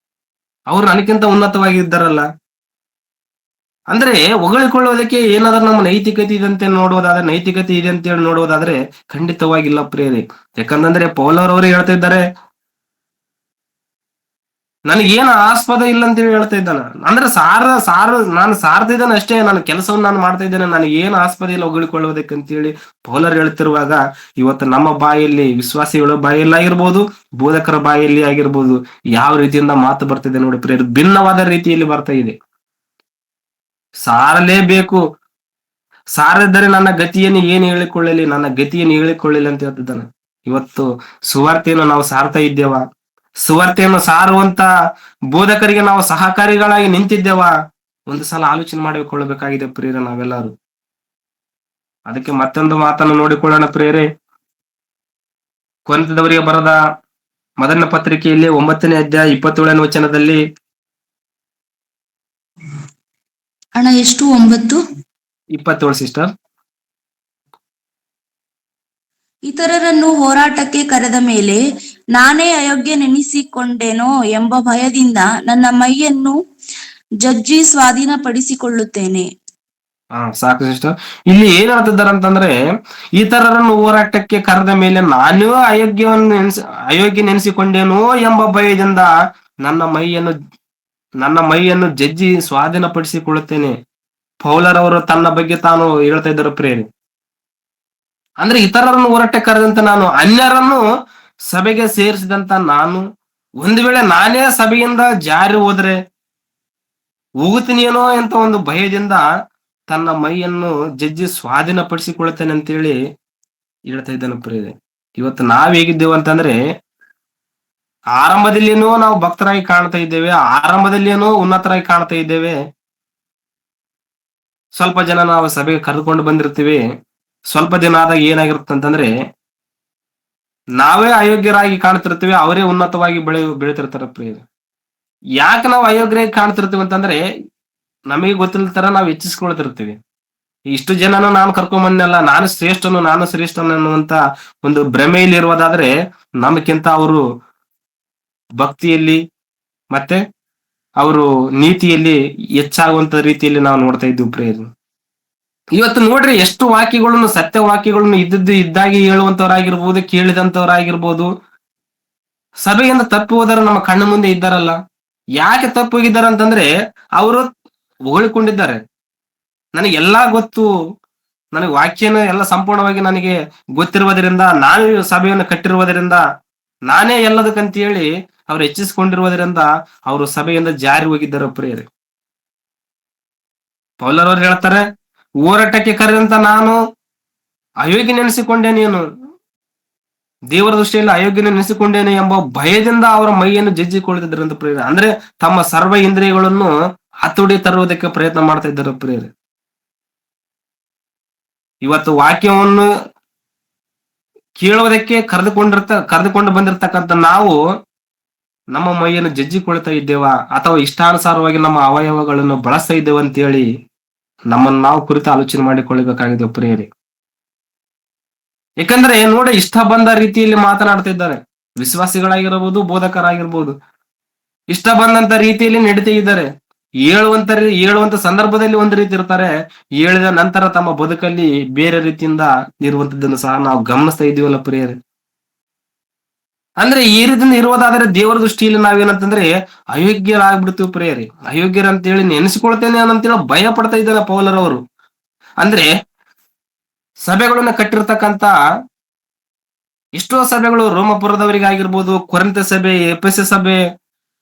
ಅವ್ರು ನನಗಿಂತ ಉನ್ನತವಾಗಿ ಇದ್ದಾರಲ್ಲ. ಅಂದ್ರೆ ಹೊಗಳಿಕೊಳ್ಳುವುದಕ್ಕೆ ಏನಾದ್ರೂ ನಮ್ಮ ನೈತಿಕತೆ ಇದೆ ಅಂತೇಳಿ ನೋಡೋದಾದ್ರೆ ಖಂಡಿತವಾಗಿಲ್ಲ ಪ್ರಿಯರೇ. ಯಾಕಂದ್ರೆ ಪೌಲರವರು ಹೇಳ್ತಾ ಇದ್ದಾರೆ, ನನಗೇನು ಆಸ್ಪದ ಇಲ್ಲ ಅಂತೇಳಿ ಹೇಳ್ತಾ ಇದ್ದಾನೆ. ಅಂದ್ರೆ ನಾನು ಸಾರ್ತಿದ್ದಾನೆ ಅಷ್ಟೇ, ನನ್ನ ಕೆಲಸವನ್ನು ನಾನು ಮಾಡ್ತಾ ಇದ್ದೇನೆ, ನನಗೆ ಏನು ಆಸ್ಪದ ಇಲ್ಲ ಹೊಗಳಿಕೊಳ್ಳುವುದಕ್ಕೆ ಅಂತೇಳಿ ಪೌಲರು ಹೇಳ್ತಿರುವಾಗ ಇವತ್ತು ನಮ್ಮ ಬಾಯಲ್ಲಿ, ವಿಶ್ವಾಸಿಗಳ ಬಾಯಲ್ಲಿ ಆಗಿರ್ಬೋದು, ಬೋಧಕರ ಬಾಯಲ್ಲಿ ಆಗಿರ್ಬೋದು, ಯಾವ ರೀತಿಯಿಂದ ಮಾತು ಬರ್ತಿದೆ ನೋಡಿ ಪ್ರಿಯರೇ, ಭಿನ್ನವಾದ ರೀತಿಯಲ್ಲಿ ಬರ್ತಾ ಇದೆ. ಸಾರಲೇಬೇಕು, ಸಾರದಿದ್ದರೆ ನನ್ನ ಗತಿಯನ್ನು ಏನು ಹೇಳಿಕೊಳ್ಳಲಿ ಅಂತ ಹೇಳ್ತಿದ್ದಾನೆ. ಇವತ್ತು ಸುವಾರ್ತೆಯನ್ನು ನಾವು ಸಾರ್ತಾ ಇದ್ದೇವ? ಸುವಾರ್ತೆಯನ್ನು ಸಾರುವಂತ ಬೋಧಕರಿಗೆ ನಾವು ಸಹಕಾರಿಗಳಾಗಿ ನಿಂತಿದ್ದೇವ? ಒಂದು ಸಲ ಆಲೋಚನೆ ಮಾಡಿಕೊಳ್ಳಬೇಕಾಗಿದೆ ಪ್ರಿಯರೇ ನಾವೆಲ್ಲರೂ. ಅದಕ್ಕೆ ಮತ್ತೊಂದು ಮಾತನ್ನು ನೋಡಿಕೊಳ್ಳೋಣ ಪ್ರಿಯರೇ. ಕೊರಿಂಥದವರಿಗೆ ಬರೆದ ಮೊದಲನೇ ಪತ್ರಿಕೆಯಲ್ಲಿ 9ನೇ ಅಧ್ಯಾಯ 27ನೇ ವಚನದಲ್ಲಿ, ಅಣ್ಣ ಎಷ್ಟು 9? 27 ಸಿಸ್ಟರ್. ಇತರರನ್ನು ಹೋರಾಟಕ್ಕೆ ಕರೆದ ಮೇಲೆ ನಾನೇ ಅಯೋಗ್ಯ ನೆನೆಸಿಕೊಂಡೇನೋ ಎಂಬ ಭಯದಿಂದ ನನ್ನ ಮೈಯನ್ನು ಜಜ್ಜಿ ಸ್ವಾಧೀನಪಡಿಸಿಕೊಳ್ಳುತ್ತೇನೆ. ಸಾಕು ಸಿಸ್ಟರ್. ಇಲ್ಲಿ ಏನ್ ಹೇಳ್ತಿದ್ದಾರೆ ಅಂತಂದ್ರೆ, ಇತರರನ್ನು ಹೋರಾಟಕ್ಕೆ ಕರೆದ ಮೇಲೆ ನಾನೇ ಅಯೋಗ್ಯ ನೆನೆಸಿಕೊಂಡೇನೋ ಎಂಬ ಭಯದಿಂದ ನನ್ನ ಮೈಯನ್ನು ಜಜ್ಜಿ ಸ್ವಾಧೀನಪಡಿಸಿಕೊಳ್ಳುತ್ತೇನೆ. ಪೌಲರವರು ತನ್ನ ಬಗ್ಗೆ ತಾನು ಹೇಳ್ತಾ ಇದ್ದಾರೆ ಪ್ರಿಯರೇ. ಅಂದ್ರೆ ಇತರರನ್ನು ಹೋರಾಟಕ್ಕೆ ಕರೆದಂತ ನಾನು, ಅನ್ಯರನ್ನು ಸಭೆಗೆ ಸೇರಿಸಿದಂತ ನಾನು, ಒಂದು ವೇಳೆ ನಾನೇ ಸಭೆಯಿಂದ ಜಾರಿ ಹೋಗುತ್ತೀನೇನೋ ಅಂತ ಒಂದು ಭಯದಿಂದ ತನ್ನ ಮೈಯನ್ನು ಜಜ್ಜಿ ಸ್ವಾಧೀನಪಡಿಸಿಕೊಳ್ತೇನೆ ಅಂತೇಳಿ ಹೇಳ್ತಾ ಇದ್ದಾನೆ ಪ್ರಿಯರೇ. ಇವತ್ತು ನಾವ್ ಹೇಗಿದ್ದೇವೆ ಅಂತಂದ್ರೆ, ಆರಂಭದಲ್ಲೇನೋ ನಾವು ಭಕ್ತರಾಗಿ ಕಾಣ್ತಾ ಇದ್ದೇವೆ, ಆರಂಭದಲ್ಲೇನೋ ಉನ್ನತರಾಗಿ ಕಾಣ್ತಾ ಇದ್ದೇವೆ. ಸ್ವಲ್ಪ ಜನ ನಾವು ಸಭೆಗೆ ಕರೆದುಕೊಂಡು ಬಂದಿರ್ತೀವಿ. ಸ್ವಲ್ಪ ದಿನ ಆದಾಗ ಏನಾಗಿರುತ್ತೆ ಅಂತಂದ್ರೆ ನಾವೇ ಅಯೋಗ್ಯರಾಗಿ ಕಾಣ್ತಿರ್ತೀವಿ, ಅವರೇ ಉನ್ನತವಾಗಿ ಬೆಳಿತಿರ್ತಾರ ಪ್ರಿಯರೇ. ಯಾಕೆ ನಾವು ಅಯೋಗ್ಯರಾಗಿ ಕಾಣ್ತಿರ್ತೀವಿ ಅಂತಂದ್ರೆ ನಮಗೆ ಗೊತ್ತಿಲ್ಲ ತರ ನಾವು ಹೆಚ್ಚಿಸ್ಕೊಳ್ತಿರ್ತೀವಿ. ಇಷ್ಟು ಜನನು ನಾನು ಕರ್ಕೊಂಬಂದಲ್ಲ, ನಾನು ಶ್ರೇಷ್ಠನು ಅನ್ನುವಂತ ಒಂದು ಭ್ರಮೆಯಲ್ಲಿ ಇರುವುದಾದ್ರೆ ನಮಕ್ಕಿಂತ ಅವರು ಭಕ್ತಿಯಲ್ಲಿ ಮತ್ತೆ ಅವರು ನೀತಿಯಲ್ಲಿ ಹೆಚ್ಚಾಗುವಂತ ರೀತಿಯಲ್ಲಿ ನಾವು ನೋಡ್ತಾ ಇದ್ದೀವಿ ಪ್ರಿಯರು. ಇವತ್ತು ನೋಡ್ರಿ ಎಷ್ಟು ವಾಕ್ಯಗಳನ್ನು, ಸತ್ಯ ವಾಕ್ಯಗಳನ್ನು ಇದ್ದದ್ದು ಇದ್ದಾಗಿ ಹೇಳುವಂತವರಾಗಿರ್ಬೋದು, ಕೇಳಿದಂತವರಾಗಿರ್ಬೋದು, ಸಭೆಯಿಂದ ತಪ್ಪಿ ಹೋದರೆ ನಮ್ಮ ಕಣ್ಣು ಮುಂದೆ ಇದ್ದಾರಲ್ಲ. ಯಾಕೆ ತಪ್ಪು ಹೋಗಿದ್ದಾರೆ ಅಂತಂದ್ರೆ ಅವರು ಹೊಗಳಿಕೊಂಡಿದ್ದಾರೆ. ನನಗೆಲ್ಲಾ ಗೊತ್ತು, ನನಗೆ ವಾಕ್ಯನ ಎಲ್ಲ ಸಂಪೂರ್ಣವಾಗಿ ನನಗೆ ಗೊತ್ತಿರುವುದರಿಂದ, ನಾನು ಸಭೆಯನ್ನು ಕಟ್ಟಿರುವುದರಿಂದ, ನಾನೇ ಎಲ್ಲದಕ್ಕಂತ ಹೇಳಿ ಅವ್ರು ಹೆಚ್ಚಿಸಿಕೊಂಡಿರುವುದರಿಂದ ಅವರು ಸಭೆಯಿಂದ ಜಾರಿ ಹೋಗಿದ್ದಾರೆ ಪ್ರಿಯರೇ. ಪೌಲರವರು ಹೇಳ್ತಾರೆ, ಹೋರಾಟಕ್ಕೆ ಕರೆದಂತ ನಾನು ಅಯೋಗ್ಯ ನೆನೆಸಿಕೊಂಡೇನೇನು, ದೇವರ ದೃಷ್ಟಿಯಲ್ಲಿ ಅಯೋಗ್ಯ ನೆನೆಸಿಕೊಂಡೇನೆ ಎಂಬ ಭಯದಿಂದ ಅವರ ಮೈಯನ್ನು ಜಜ್ಜಿಕೊಳ್ಳುತ್ತಿದ್ದರಂತ ಪ್ರಿಯರೇ. ಅಂದ್ರೆ ತಮ್ಮ ಸರ್ವ ಇಂದ್ರಿಯಗಳನ್ನು ಹತೋಟಿ ತರುವುದಕ್ಕೆ ಪ್ರಯತ್ನ ಮಾಡ್ತಾ ಇದ್ದಾರೆ ಪ್ರಿಯರೇ. ಇವತ್ತು ವಾಕ್ಯವನ್ನು ಕೇಳುವುದಕ್ಕೆ ಕರೆದುಕೊಂಡು ಬಂದಿರತಕ್ಕಂಥ ನಾವು ನಮ್ಮ ಮೈಯನ್ನು ಜಜ್ಜಿಕೊಳ್ತಾ ಇದ್ದೇವಾ, ಅಥವಾ ಇಷ್ಟಾನುಸಾರವಾಗಿ ನಮ್ಮ ಅವಯವಗಳನ್ನು ಬಳಸ್ತಾ ಇದ್ದೇವೆ ಅಂತೇಳಿ ನಮ್ಮನ್ನು ನಾವು ಕುರಿತು ಆಲೋಚನೆ ಮಾಡಿಕೊಳ್ಳಬೇಕಾಗಿದೆ ಪ್ರಿಯರೇ. ಯಾಕಂದ್ರೆ ನೋಡಿ, ಇಷ್ಟ ಬಂದ ರೀತಿಯಲ್ಲಿ ಮಾತನಾಡ್ತಾ ಇದ್ದಾರೆ. ವಿಶ್ವಾಸಿಗಳಾಗಿರಬಹುದು, ಬೋಧಕರಾಗಿರ್ಬೋದು, ಇಷ್ಟ ಬಂದಂತ ರೀತಿಯಲ್ಲಿ ನಡೀತಾ ಇದ್ದಾರೆ. ಹೇಳುವಂತ ಸಂದರ್ಭದಲ್ಲಿ ಒಂದು ರೀತಿ ಇರ್ತಾರೆ, ಹೇಳಿದ ನಂತರ ತಮ್ಮ ಬದುಕಲ್ಲಿ ಬೇರೆ ರೀತಿಯಿಂದ ಇರುವಂತದ್ದನ್ನು ಸಹ ನಾವು ಗಮನಿಸ್ತಾ ಇದೀವಲ್ಲ ಪ್ರಿಯರೇ. ಅಂದ್ರೆ ಈ ರೀತಿಯಿಂದ ಇರುವುದಾದ್ರೆ ದೇವರ ದೃಷ್ಟಿಯಲ್ಲಿ ನಾವೇನಂತಂದ್ರೆ ಅಯೋಗ್ಯರಾಗ್ಬಿಡ್ತೀವಿ ಪ್ರಿಯರೇ. ಅಯೋಗ್ಯರ ಅಂತೇಳಿ ನೆನೆಸಿಕೊಳ್ತೇನೆ ಅಂತೇಳಿ ಭಯ ಪಡ್ತಾ ಇದ್ದಾನೆ ಪೌಲರವರು. ಅಂದ್ರೆ ಸಭೆಗಳನ್ನ ಕಟ್ಟಿರ್ತಕ್ಕಂತ ಎಷ್ಟೋ ಸಭೆಗಳು, ರೋಮಪುರದವರಿಗಾಗಿರ್ಬೋದು, ಕೊರಿಂಥ ಸಭೆ, ಎಫೆಸ ಸಭೆ,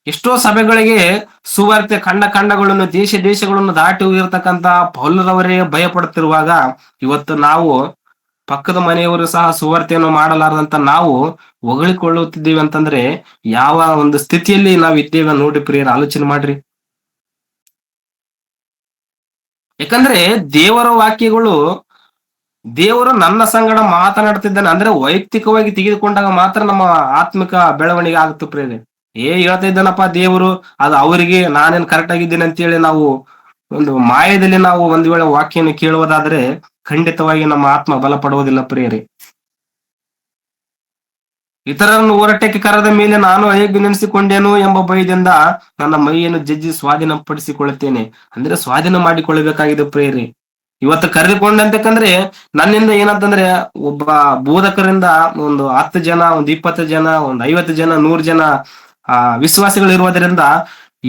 ಎಷ್ಟೋ ಸಭೆಗಳಿಗೆ ಸುವಾರ್ತೆ ಖಂಡಗಳನ್ನು, ದೇಶಗಳನ್ನು ದಾಟಿ ಹೋಗಿರ್ತಕ್ಕಂತ ಪೌಲರವರೇ ಭಯ ಪಡುತ್ತಿರುವಾಗ, ಇವತ್ತು ನಾವು ಪಕ್ಕದ ಮನೆಯವರು ಸಹ ಸುವಾರ್ತೆಯನ್ನು ಮಾಡಲಾರದಂತ ನಾವು ಹೊಗಳಿಕೊಳ್ಳುತ್ತಿದ್ದೀವಿ ಅಂತಂದ್ರೆ ಯಾವ ಒಂದು ಸ್ಥಿತಿಯಲ್ಲಿ ನಾವು ಇದ್ದೇವೆ ನೋಡಿ ಪ್ರಿಯರ, ಆಲೋಚನೆ ಮಾಡ್ರಿ. ಯಾಕಂದ್ರೆ ದೇವರ ವಾಕ್ಯಗಳು, ದೇವರು ನನ್ನ ಸಂಗಡ ಮಾತನಾಡ್ತಿದ್ದಾನೆ ಅಂದ್ರೆ ವೈಯಕ್ತಿಕವಾಗಿ ತೆಗೆದುಕೊಂಡಾಗ ಮಾತ್ರ ನಮ್ಮ ಆತ್ಮಿಕ ಬೆಳವಣಿಗೆ ಆಗುತ್ತೆ ಪ್ರೇರಣೆ. ಹೇಳ್ತಾ ಇದ್ದಾನಪ್ಪ ದೇವರು, ಅದು ಅವರಿಗೆ ನಾನೇನ್ ಕರೆಕ್ಟ್ ಆಗಿದ್ದೇನೆ ಅಂತೇಳಿ ನಾವು ಒಂದು ಮಾಯದಲ್ಲಿ ನಾವು ಒಂದು ವೇಳೆ ವಾಕ್ಯನ ಕೇಳುವುದಾದ್ರೆ ಖಂಡಿತವಾಗಿ ನಮ್ಮ ಆತ್ಮ ಬಲಪಡುವುದಿಲ್ಲ ಪ್ರಿಯರೇ. ಇತರರನ್ನು ಹೋರಾಟಕ್ಕೆ ಕರೆದ ಮೇಲೆ ನಾನು ಅಯೋಗ್ಯ ನೆನೆಸಿಕೊಂಡೇನು ಎಂಬ ಭಯದಿಂದ ನನ್ನ ಮೈಯನ್ನು ಜಜ್ಜಿ ಸ್ವಾಧೀನಪಡಿಸಿಕೊಳ್ಳುತ್ತೇನೆ. ಅಂದ್ರೆ ಸ್ವಾಧೀನ ಮಾಡಿಕೊಳ್ಳಬೇಕಾಗಿದೆ ಪ್ರಿಯರೇ. ಇವತ್ತು ಕರೆದುಕೊಂಡಂತಕ್ಕಂದ್ರೆ ನನ್ನಿಂದ ಏನಂತಂದ್ರೆ ಒಬ್ಬ ಬೋಧಕರಿಂದ ಒಂದು 10 ಜನ, ಒಂದು 20 ಜನ, ಒಂದು 50 ಜನ, 100 ಜನ ವಿಶ್ವಾಸಿಗಳು ಇರುವುದರಿಂದ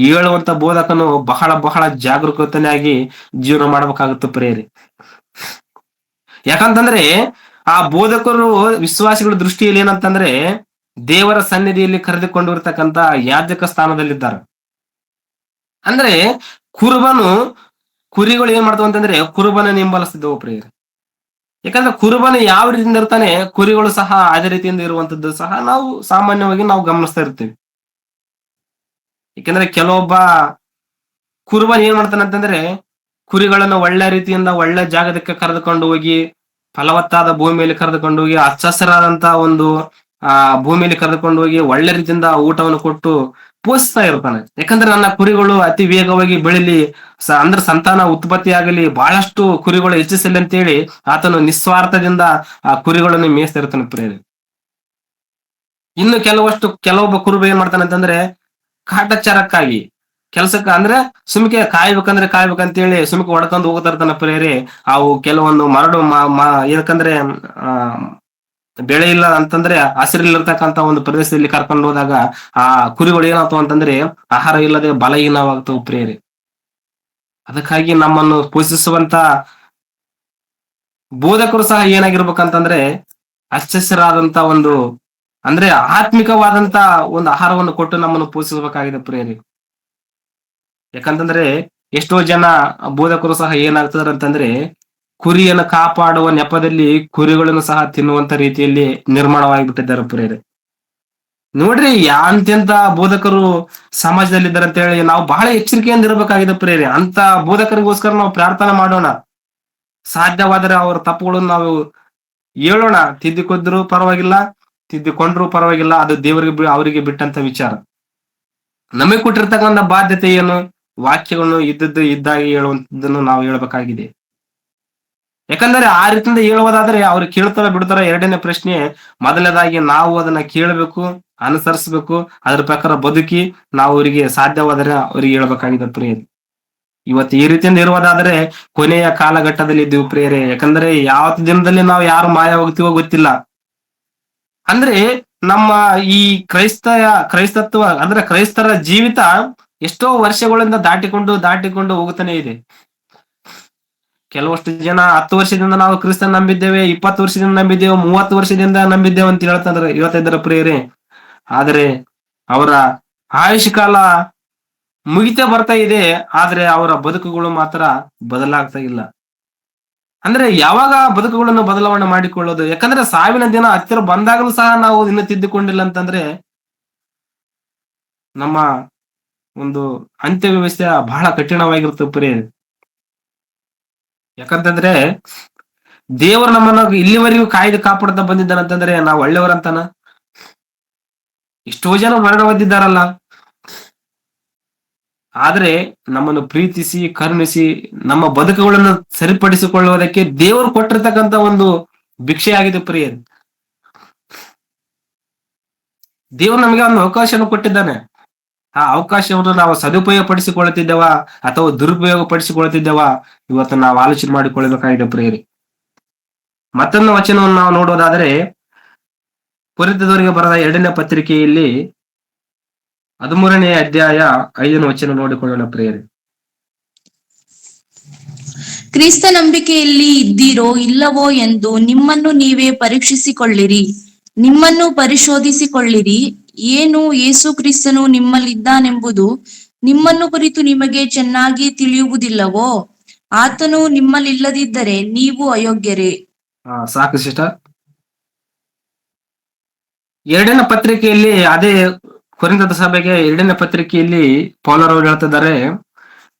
ಹೇಳುವಂತ ಬೋಧಕನು ಬಹಳ ಬಹಳ ಜಾಗರೂಕತೆಯಾಗಿ ಜೀವನ ಮಾಡ್ಬೇಕಾಗುತ್ತೆ ಪ್ರಿಯರೇ. ಯಾಕಂತಂದ್ರೆ ಆ ಬೋಧಕರು ವಿಶ್ವಾಸಿಗಳ ದೃಷ್ಟಿಯಲ್ಲಿ ಏನಂತಂದ್ರೆ ದೇವರ ಸನ್ನಿಧಿಯಲ್ಲಿ ಕರೆದುಕೊಂಡಿರ್ತಕ್ಕಂತ ಯಾಜಕ ಸ್ಥಾನದಲ್ಲಿದ್ದಾರೆ. ಅಂದ್ರೆ ಕುರಿಗಳು ಏನ್ ಮಾಡ್ತಾವ ಅಂತಂದ್ರೆ ಕುರುಬನ ಹಿಂಬಾಲಿಸ್ತಿದ್ದವು ಪ್ರಿಯರೇ. ಯಾಕಂದ್ರೆ ಕುರುಬನ ಯಾವ ರೀತಿಯಿಂದ ಇರ್ತಾನೆ, ಕುರಿಗಳು ಸಹ ಅದೇ ರೀತಿಯಿಂದ ಇರುವಂತದ್ದು ಸಹ ನಾವು ಸಾಮಾನ್ಯವಾಗಿ ನಾವು ಗಮನಿಸ್ತಾ ಇರ್ತೀವಿ. ಯಾಕಂದ್ರೆ ಕೆಲವೊಬ್ಬ ಕುರುಬನ್ ಏನ್ ಮಾಡ್ತಾನೆ ಅಂತಂದ್ರೆ ಕುರಿಗಳನ್ನು ಒಳ್ಳೆ ರೀತಿಯಿಂದ ಒಳ್ಳೆ ಜಾಗದಕ್ಕೆ ಕರೆದುಕೊಂಡು ಹೋಗಿ, ಫಲವತ್ತಾದ ಭೂಮಿಯಲ್ಲಿ ಕರೆದುಕೊಂಡು ಹೋಗಿ, ಹಚ್ಚ ಹಸಿರಾದಂತ ಒಂದು ಭೂಮಿಯಲ್ಲಿ ಕರೆದುಕೊಂಡು ಹೋಗಿ ಒಳ್ಳೆ ರೀತಿಯಿಂದ ಊಟವನ್ನು ಕೊಟ್ಟು ಪೋಷಿಸ್ತಾ ಇರ್ತಾನೆ. ಯಾಕಂದ್ರೆ ನನ್ನ ಕುರಿಗಳು ಅತಿ ವೇಗವಾಗಿ ಬೆಳಿಲಿ, ಅಂದ್ರೆ ಸಂತಾನ ಉತ್ಪತ್ತಿ ಆಗಲಿ, ಬಹಳಷ್ಟು ಕುರಿಗಳು ಹೆಚ್ಚಿಸಲಿ ಅಂತೇಳಿ ಆತನು ನಿಸ್ವಾರ್ಥದಿಂದ ಆ ಕುರಿಗಳನ್ನು ಮೇಯಿಸ್ತಾ ಇರ್ತಾನೆ ಪ್ರಿಯರೇ. ಇನ್ನು ಕೆಲವೊಬ್ಬ ಕುರುಬ ಏನ್ ಮಾಡ್ತಾನೆ ಅಂತಂದ್ರೆ ಕಾಟಾಚಾರಕ್ಕಾಗಿ ಕೆಲ್ಸಕ್ಕ ಅಂದ್ರೆ ಸುಮ್ಕೆ ಕಾಯ್ಬೇಕಂತೇಳಿ ಸುಮ್ಕೆ ಹೊಡ್ಕೊಂಡು ಹೋಗ್ತಾ ಇರ್ತಾನೆ ಪ್ರಿಯರೇ. ಅವು ಕೆಲವೊಂದು ಮರಡು ಏನಕ್ಕಂದ್ರೆ ಬೆಳೆ ಇಲ್ಲ ಅಂತಂದ್ರೆ ಹಸಿರಿಲ್ಲಿರ್ತಕ್ಕಂತ ಒಂದು ಪ್ರದೇಶದಲ್ಲಿ ಕರ್ಕೊಂಡು ಹೋದಾಗ ಆ ಕುರಿಗಳು ಏನಾಗ್ತಾವ ಅಂತಂದ್ರೆ ಆಹಾರ ಇಲ್ಲದೆ ಬಲಹೀನವಾಗ್ತಾವ ಪ್ರಿಯರೇ. ಅದಕ್ಕಾಗಿ ನಮ್ಮನ್ನು ಪೋಷಿಸುವಂತ ಬೋಧಕರು ಸಹ ಏನಾಗಿರ್ಬೇಕಂತಂದ್ರೆ ಹಚ್ಚಸಿರಾದಂತ ಒಂದು ಅಂದ್ರೆ ಆತ್ಮಿಕವಾದಂತ ಒಂದು ಆಹಾರವನ್ನು ಕೊಟ್ಟು ನಮ್ಮನ್ನು ಪೋಷಿಸಬೇಕಾಗಿದೆ ಪ್ರಿಯರೇ. ಯಾಕಂತಂದ್ರೆ ಎಷ್ಟೋ ಜನ ಬೋಧಕರು ಸಹ ಏನಾಗ್ತದಾರೆ ಅಂತಂದ್ರೆ ಕುರಿಯನ್ನು ಕಾಪಾಡುವ ನೆಪದಲ್ಲಿ ಕುರಿಗಳನ್ನು ಸಹ ತಿನ್ನುವಂತ ರೀತಿಯಲ್ಲಿ ನಿರ್ಮಾಣವಾಗಿಬಿಟ್ಟಿದ್ದಾರೆ ಪ್ರಿಯರೇ. ನೋಡ್ರಿ ಎಂತೆಂತ ಬೋಧಕರು ಸಮಾಜದಲ್ಲಿ ಇದ್ದಾರೆ ಅಂತ ಹೇಳಿ ನಾವು ಬಹಳ ಎಚ್ಚರಿಕೆಯಿಂದ ಇರಬೇಕಾಗಿದೆ ಪ್ರೇರೆ. ಅಂತ ಬೋಧಕರಿಗೋಸ್ಕರ ನಾವು ಪ್ರಾರ್ಥನೆ ಮಾಡೋಣ. ಸಾಧ್ಯವಾದರೆ ಅವರ ತಪ್ಪುಗಳನ್ನು ನಾವು ಹೇಳೋಣ. ತಿದ್ದಿಕೊಂಡ್ರು ಪರವಾಗಿಲ್ಲ, ತಿದ್ದಿಕೊಂಡ್ರು ಪರವಾಗಿಲ್ಲ, ಅದು ದೇವರಿಗೆ ಅವರಿಗೆ ಬಿಟ್ಟಂತ ವಿಚಾರ. ನಮಗೆ ಕೊಟ್ಟಿರ್ತಕ್ಕಂಥ ಬಾಧ್ಯತೆ ಏನು? ವಾಕ್ಯಗಳನ್ನು ಇದ್ದದ್ದು ಇದ್ದಾಗಿ ಹೇಳುವಂತದ್ದನ್ನು ನಾವು ಹೇಳ್ಬೇಕಾಗಿದೆ. ಯಾಕಂದ್ರೆ ಆ ರೀತಿಯಿಂದ ಹೇಳುವುದಾದ್ರೆ ಅವ್ರು ಕೇಳ್ತಾರ ಬಿಡ್ತಾರ ಎರಡನೇ ಪ್ರಶ್ನೆ. ಮೊದಲನೇದಾಗಿ ನಾವು ಅದನ್ನ ಕೇಳಬೇಕು, ಅನುಸರಿಸಬೇಕು, ಅದ್ರ ಪ್ರಕಾರ ಬದುಕಿ ನಾವು ಅವರಿಗೆ ಸಾಧ್ಯವಾದರೆ ಅವರಿಗೆ ಹೇಳ್ಬೇಕಾಗಿದೆ ಪ್ರಿಯರೇ. ಇವತ್ತು ಈ ರೀತಿಯಿಂದ ಇರುವುದಾದ್ರೆ ಕೊನೆಯ ಕಾಲಘಟ್ಟದಲ್ಲಿ ಇದ್ದೀವಿ ಪ್ರಿಯರೇ. ಯಾಕಂದ್ರೆ ಯಾವ ದಿನದಲ್ಲಿ ನಾವು ಯಾರು ಮಾಯ ಹೋಗ್ತೀವೋ ಗೊತ್ತಿಲ್ಲ. ಅಂದ್ರೆ ನಮ್ಮ ಈ ಕ್ರೈಸ್ತತ್ವ ಅಂದ್ರೆ ಕ್ರೈಸ್ತರ ಜೀವಿತ ಎಷ್ಟೋ ವರ್ಷಗಳಿಂದ ದಾಟಿಕೊಂಡು ಹೋಗುತ್ತಾನೆ ಇದೆ. ಕೆಲವಷ್ಟು ಜನ 10 ವರ್ಷದಿಂದ ನಾವು ಕ್ರಿಸ್ತನ್ ನಂಬಿದ್ದೇವೆ, 20 ವರ್ಷದಿಂದ ನಂಬಿದ್ದೇವೆ, 30 ವರ್ಷದಿಂದ ನಂಬಿದ್ದೇವೆ ಅಂತ ಹೇಳ್ತಾ ಇದ್ದಾರೆ ಪ್ರಿಯರೇ. ಆದರೆ ಅವರ ಆಯುಷ್ ಕಾಲ ಮುಗಿತಾ ಬರ್ತಾ ಇದೆ, ಆದ್ರೆ ಅವರ ಬದುಕುಗಳು ಮಾತ್ರ ಬದಲಾಗ್ತಾ ಇಲ್ಲ. ಅಂದ್ರೆ ಯಾವಾಗ ಬದುಕುಗಳನ್ನು ಬದಲಾವಣೆ ಮಾಡಿಕೊಳ್ಳೋದು? ಯಾಕಂದ್ರೆ ಸಾವಿನ ದಿನ ಹತ್ತಿರ ಬಂದಾಗಲೂ ಸಹ ನಾವು ಇನ್ನು ತಿದ್ದುಕೊಂಡಿಲ್ಲ ಅಂತಂದ್ರೆ ನಮ್ಮ ಒಂದು ಅಂತ್ಯ ವ್ಯವಸ್ಥೆ ಬಹಳ ಕಠಿಣವಾಗಿರುತ್ತೆ ಪ್ರಿಯರೇ. ಯಾಕಂತಂದ್ರೆ ದೇವರು ನಮ್ಮನ್ನ ಇಲ್ಲಿವರೆಗೂ ಕಾಯ್ದು ಕಾಪಾಡ್ತಾ ಬಂದಿದ್ದಾನಂತಂದ್ರೆ ನಾವು ಒಳ್ಳೆಯವರಂತಾನ? ಎಷ್ಟೋ ಜನ ಮರಣ ಹೊಂದಿದ್ದಾರಲ್ಲ. ಆದ್ರೆ ನಮ್ಮನ್ನು ಪ್ರೀತಿಸಿ ಕರುಣಿಸಿ ನಮ್ಮ ಬದುಕುಗಳನ್ನು ಸರಿಪಡಿಸಿಕೊಳ್ಳುವುದಕ್ಕೆ ದೇವರು ಕೊಟ್ಟಿರ್ತಕ್ಕಂಥ ಒಂದು ಭಿಕ್ಷೆ ಆಗಿದೆ ಪ್ರಿಯರೇ. ದೇವರು ನಮಗೆ ಒಂದು ಅವಕಾಶವನ್ನು ಕೊಟ್ಟಿದ್ದಾನೆ. ಆ ಅವಕಾಶವನ್ನು ನಾವು ಸದುಪಯೋಗ ಪಡಿಸಿಕೊಳ್ಳುತ್ತಿದ್ದೇವ ಅಥವಾ ದುರುಪಯೋಗ ಪಡಿಸಿಕೊಳ್ಳುತ್ತಿದ್ದೇವ? ಇವತ್ತು ನಾವು ಆಲೋಚನೆ ಮಾಡಿಕೊಳ್ಳಬೇಕಾಗಿದೆ ಪ್ರಿಯರೇ. ಮತ್ತೊಂದು ವಚನವನ್ನು ನಾವು ನೋಡೋದಾದ್ರೆ ಕೊರಿಂಥದವರಿಗೆ ಬರೆದ 2ನೇ ಪತ್ರಿಕೆಯಲ್ಲಿ 13ನೇ ಅಧ್ಯಾಯ 5ನೇ ವಚನ ನೋಡಿಕೊಳ್ಳೋಣ ಪ್ರಿಯರೇ. ಕ್ರಿಸ್ತ ನಂಬಿಕೆಯಲ್ಲಿ ಇದ್ದೀರೋ ಇಲ್ಲವೋ ಎಂದು ನಿಮ್ಮನ್ನು ನೀವೇ ಪರೀಕ್ಷಿಸಿಕೊಳ್ಳಿರಿ, ನಿಮ್ಮನ್ನು ಪರಿಶೋಧಿಸಿಕೊಳ್ಳಿರಿ. ಏನು ಯೇಸು ಕ್ರಿಸ್ತನು ನಿಮ್ಮಲ್ಲಿದ್ದಾನೆಂಬುದು ನಿಮ್ಮನ್ನು ಕುರಿತು ನಿಮಗೆ ಚೆನ್ನಾಗಿ ತಿಳಿಯುವುದಿಲ್ಲವೋ? ಆತನು ನಿಮ್ಮಲ್ಲಿಲ್ಲದಿದ್ದರೆ ನೀವು ಅಯೋಗ್ಯರೇ. ಸಾಕು ಸಿಸ್ಟರ್. 2ನೇ ಪತ್ರಿಕೆಯಲ್ಲಿ ಅದೇ ಕೊರಿಂಥದ ಸಭೆಗೆ 2ನೇ ಪತ್ರಿಕೆಯಲ್ಲಿ ಪೌಲರವರು ಹೇಳ್ತಿದ್ದಾರೆ,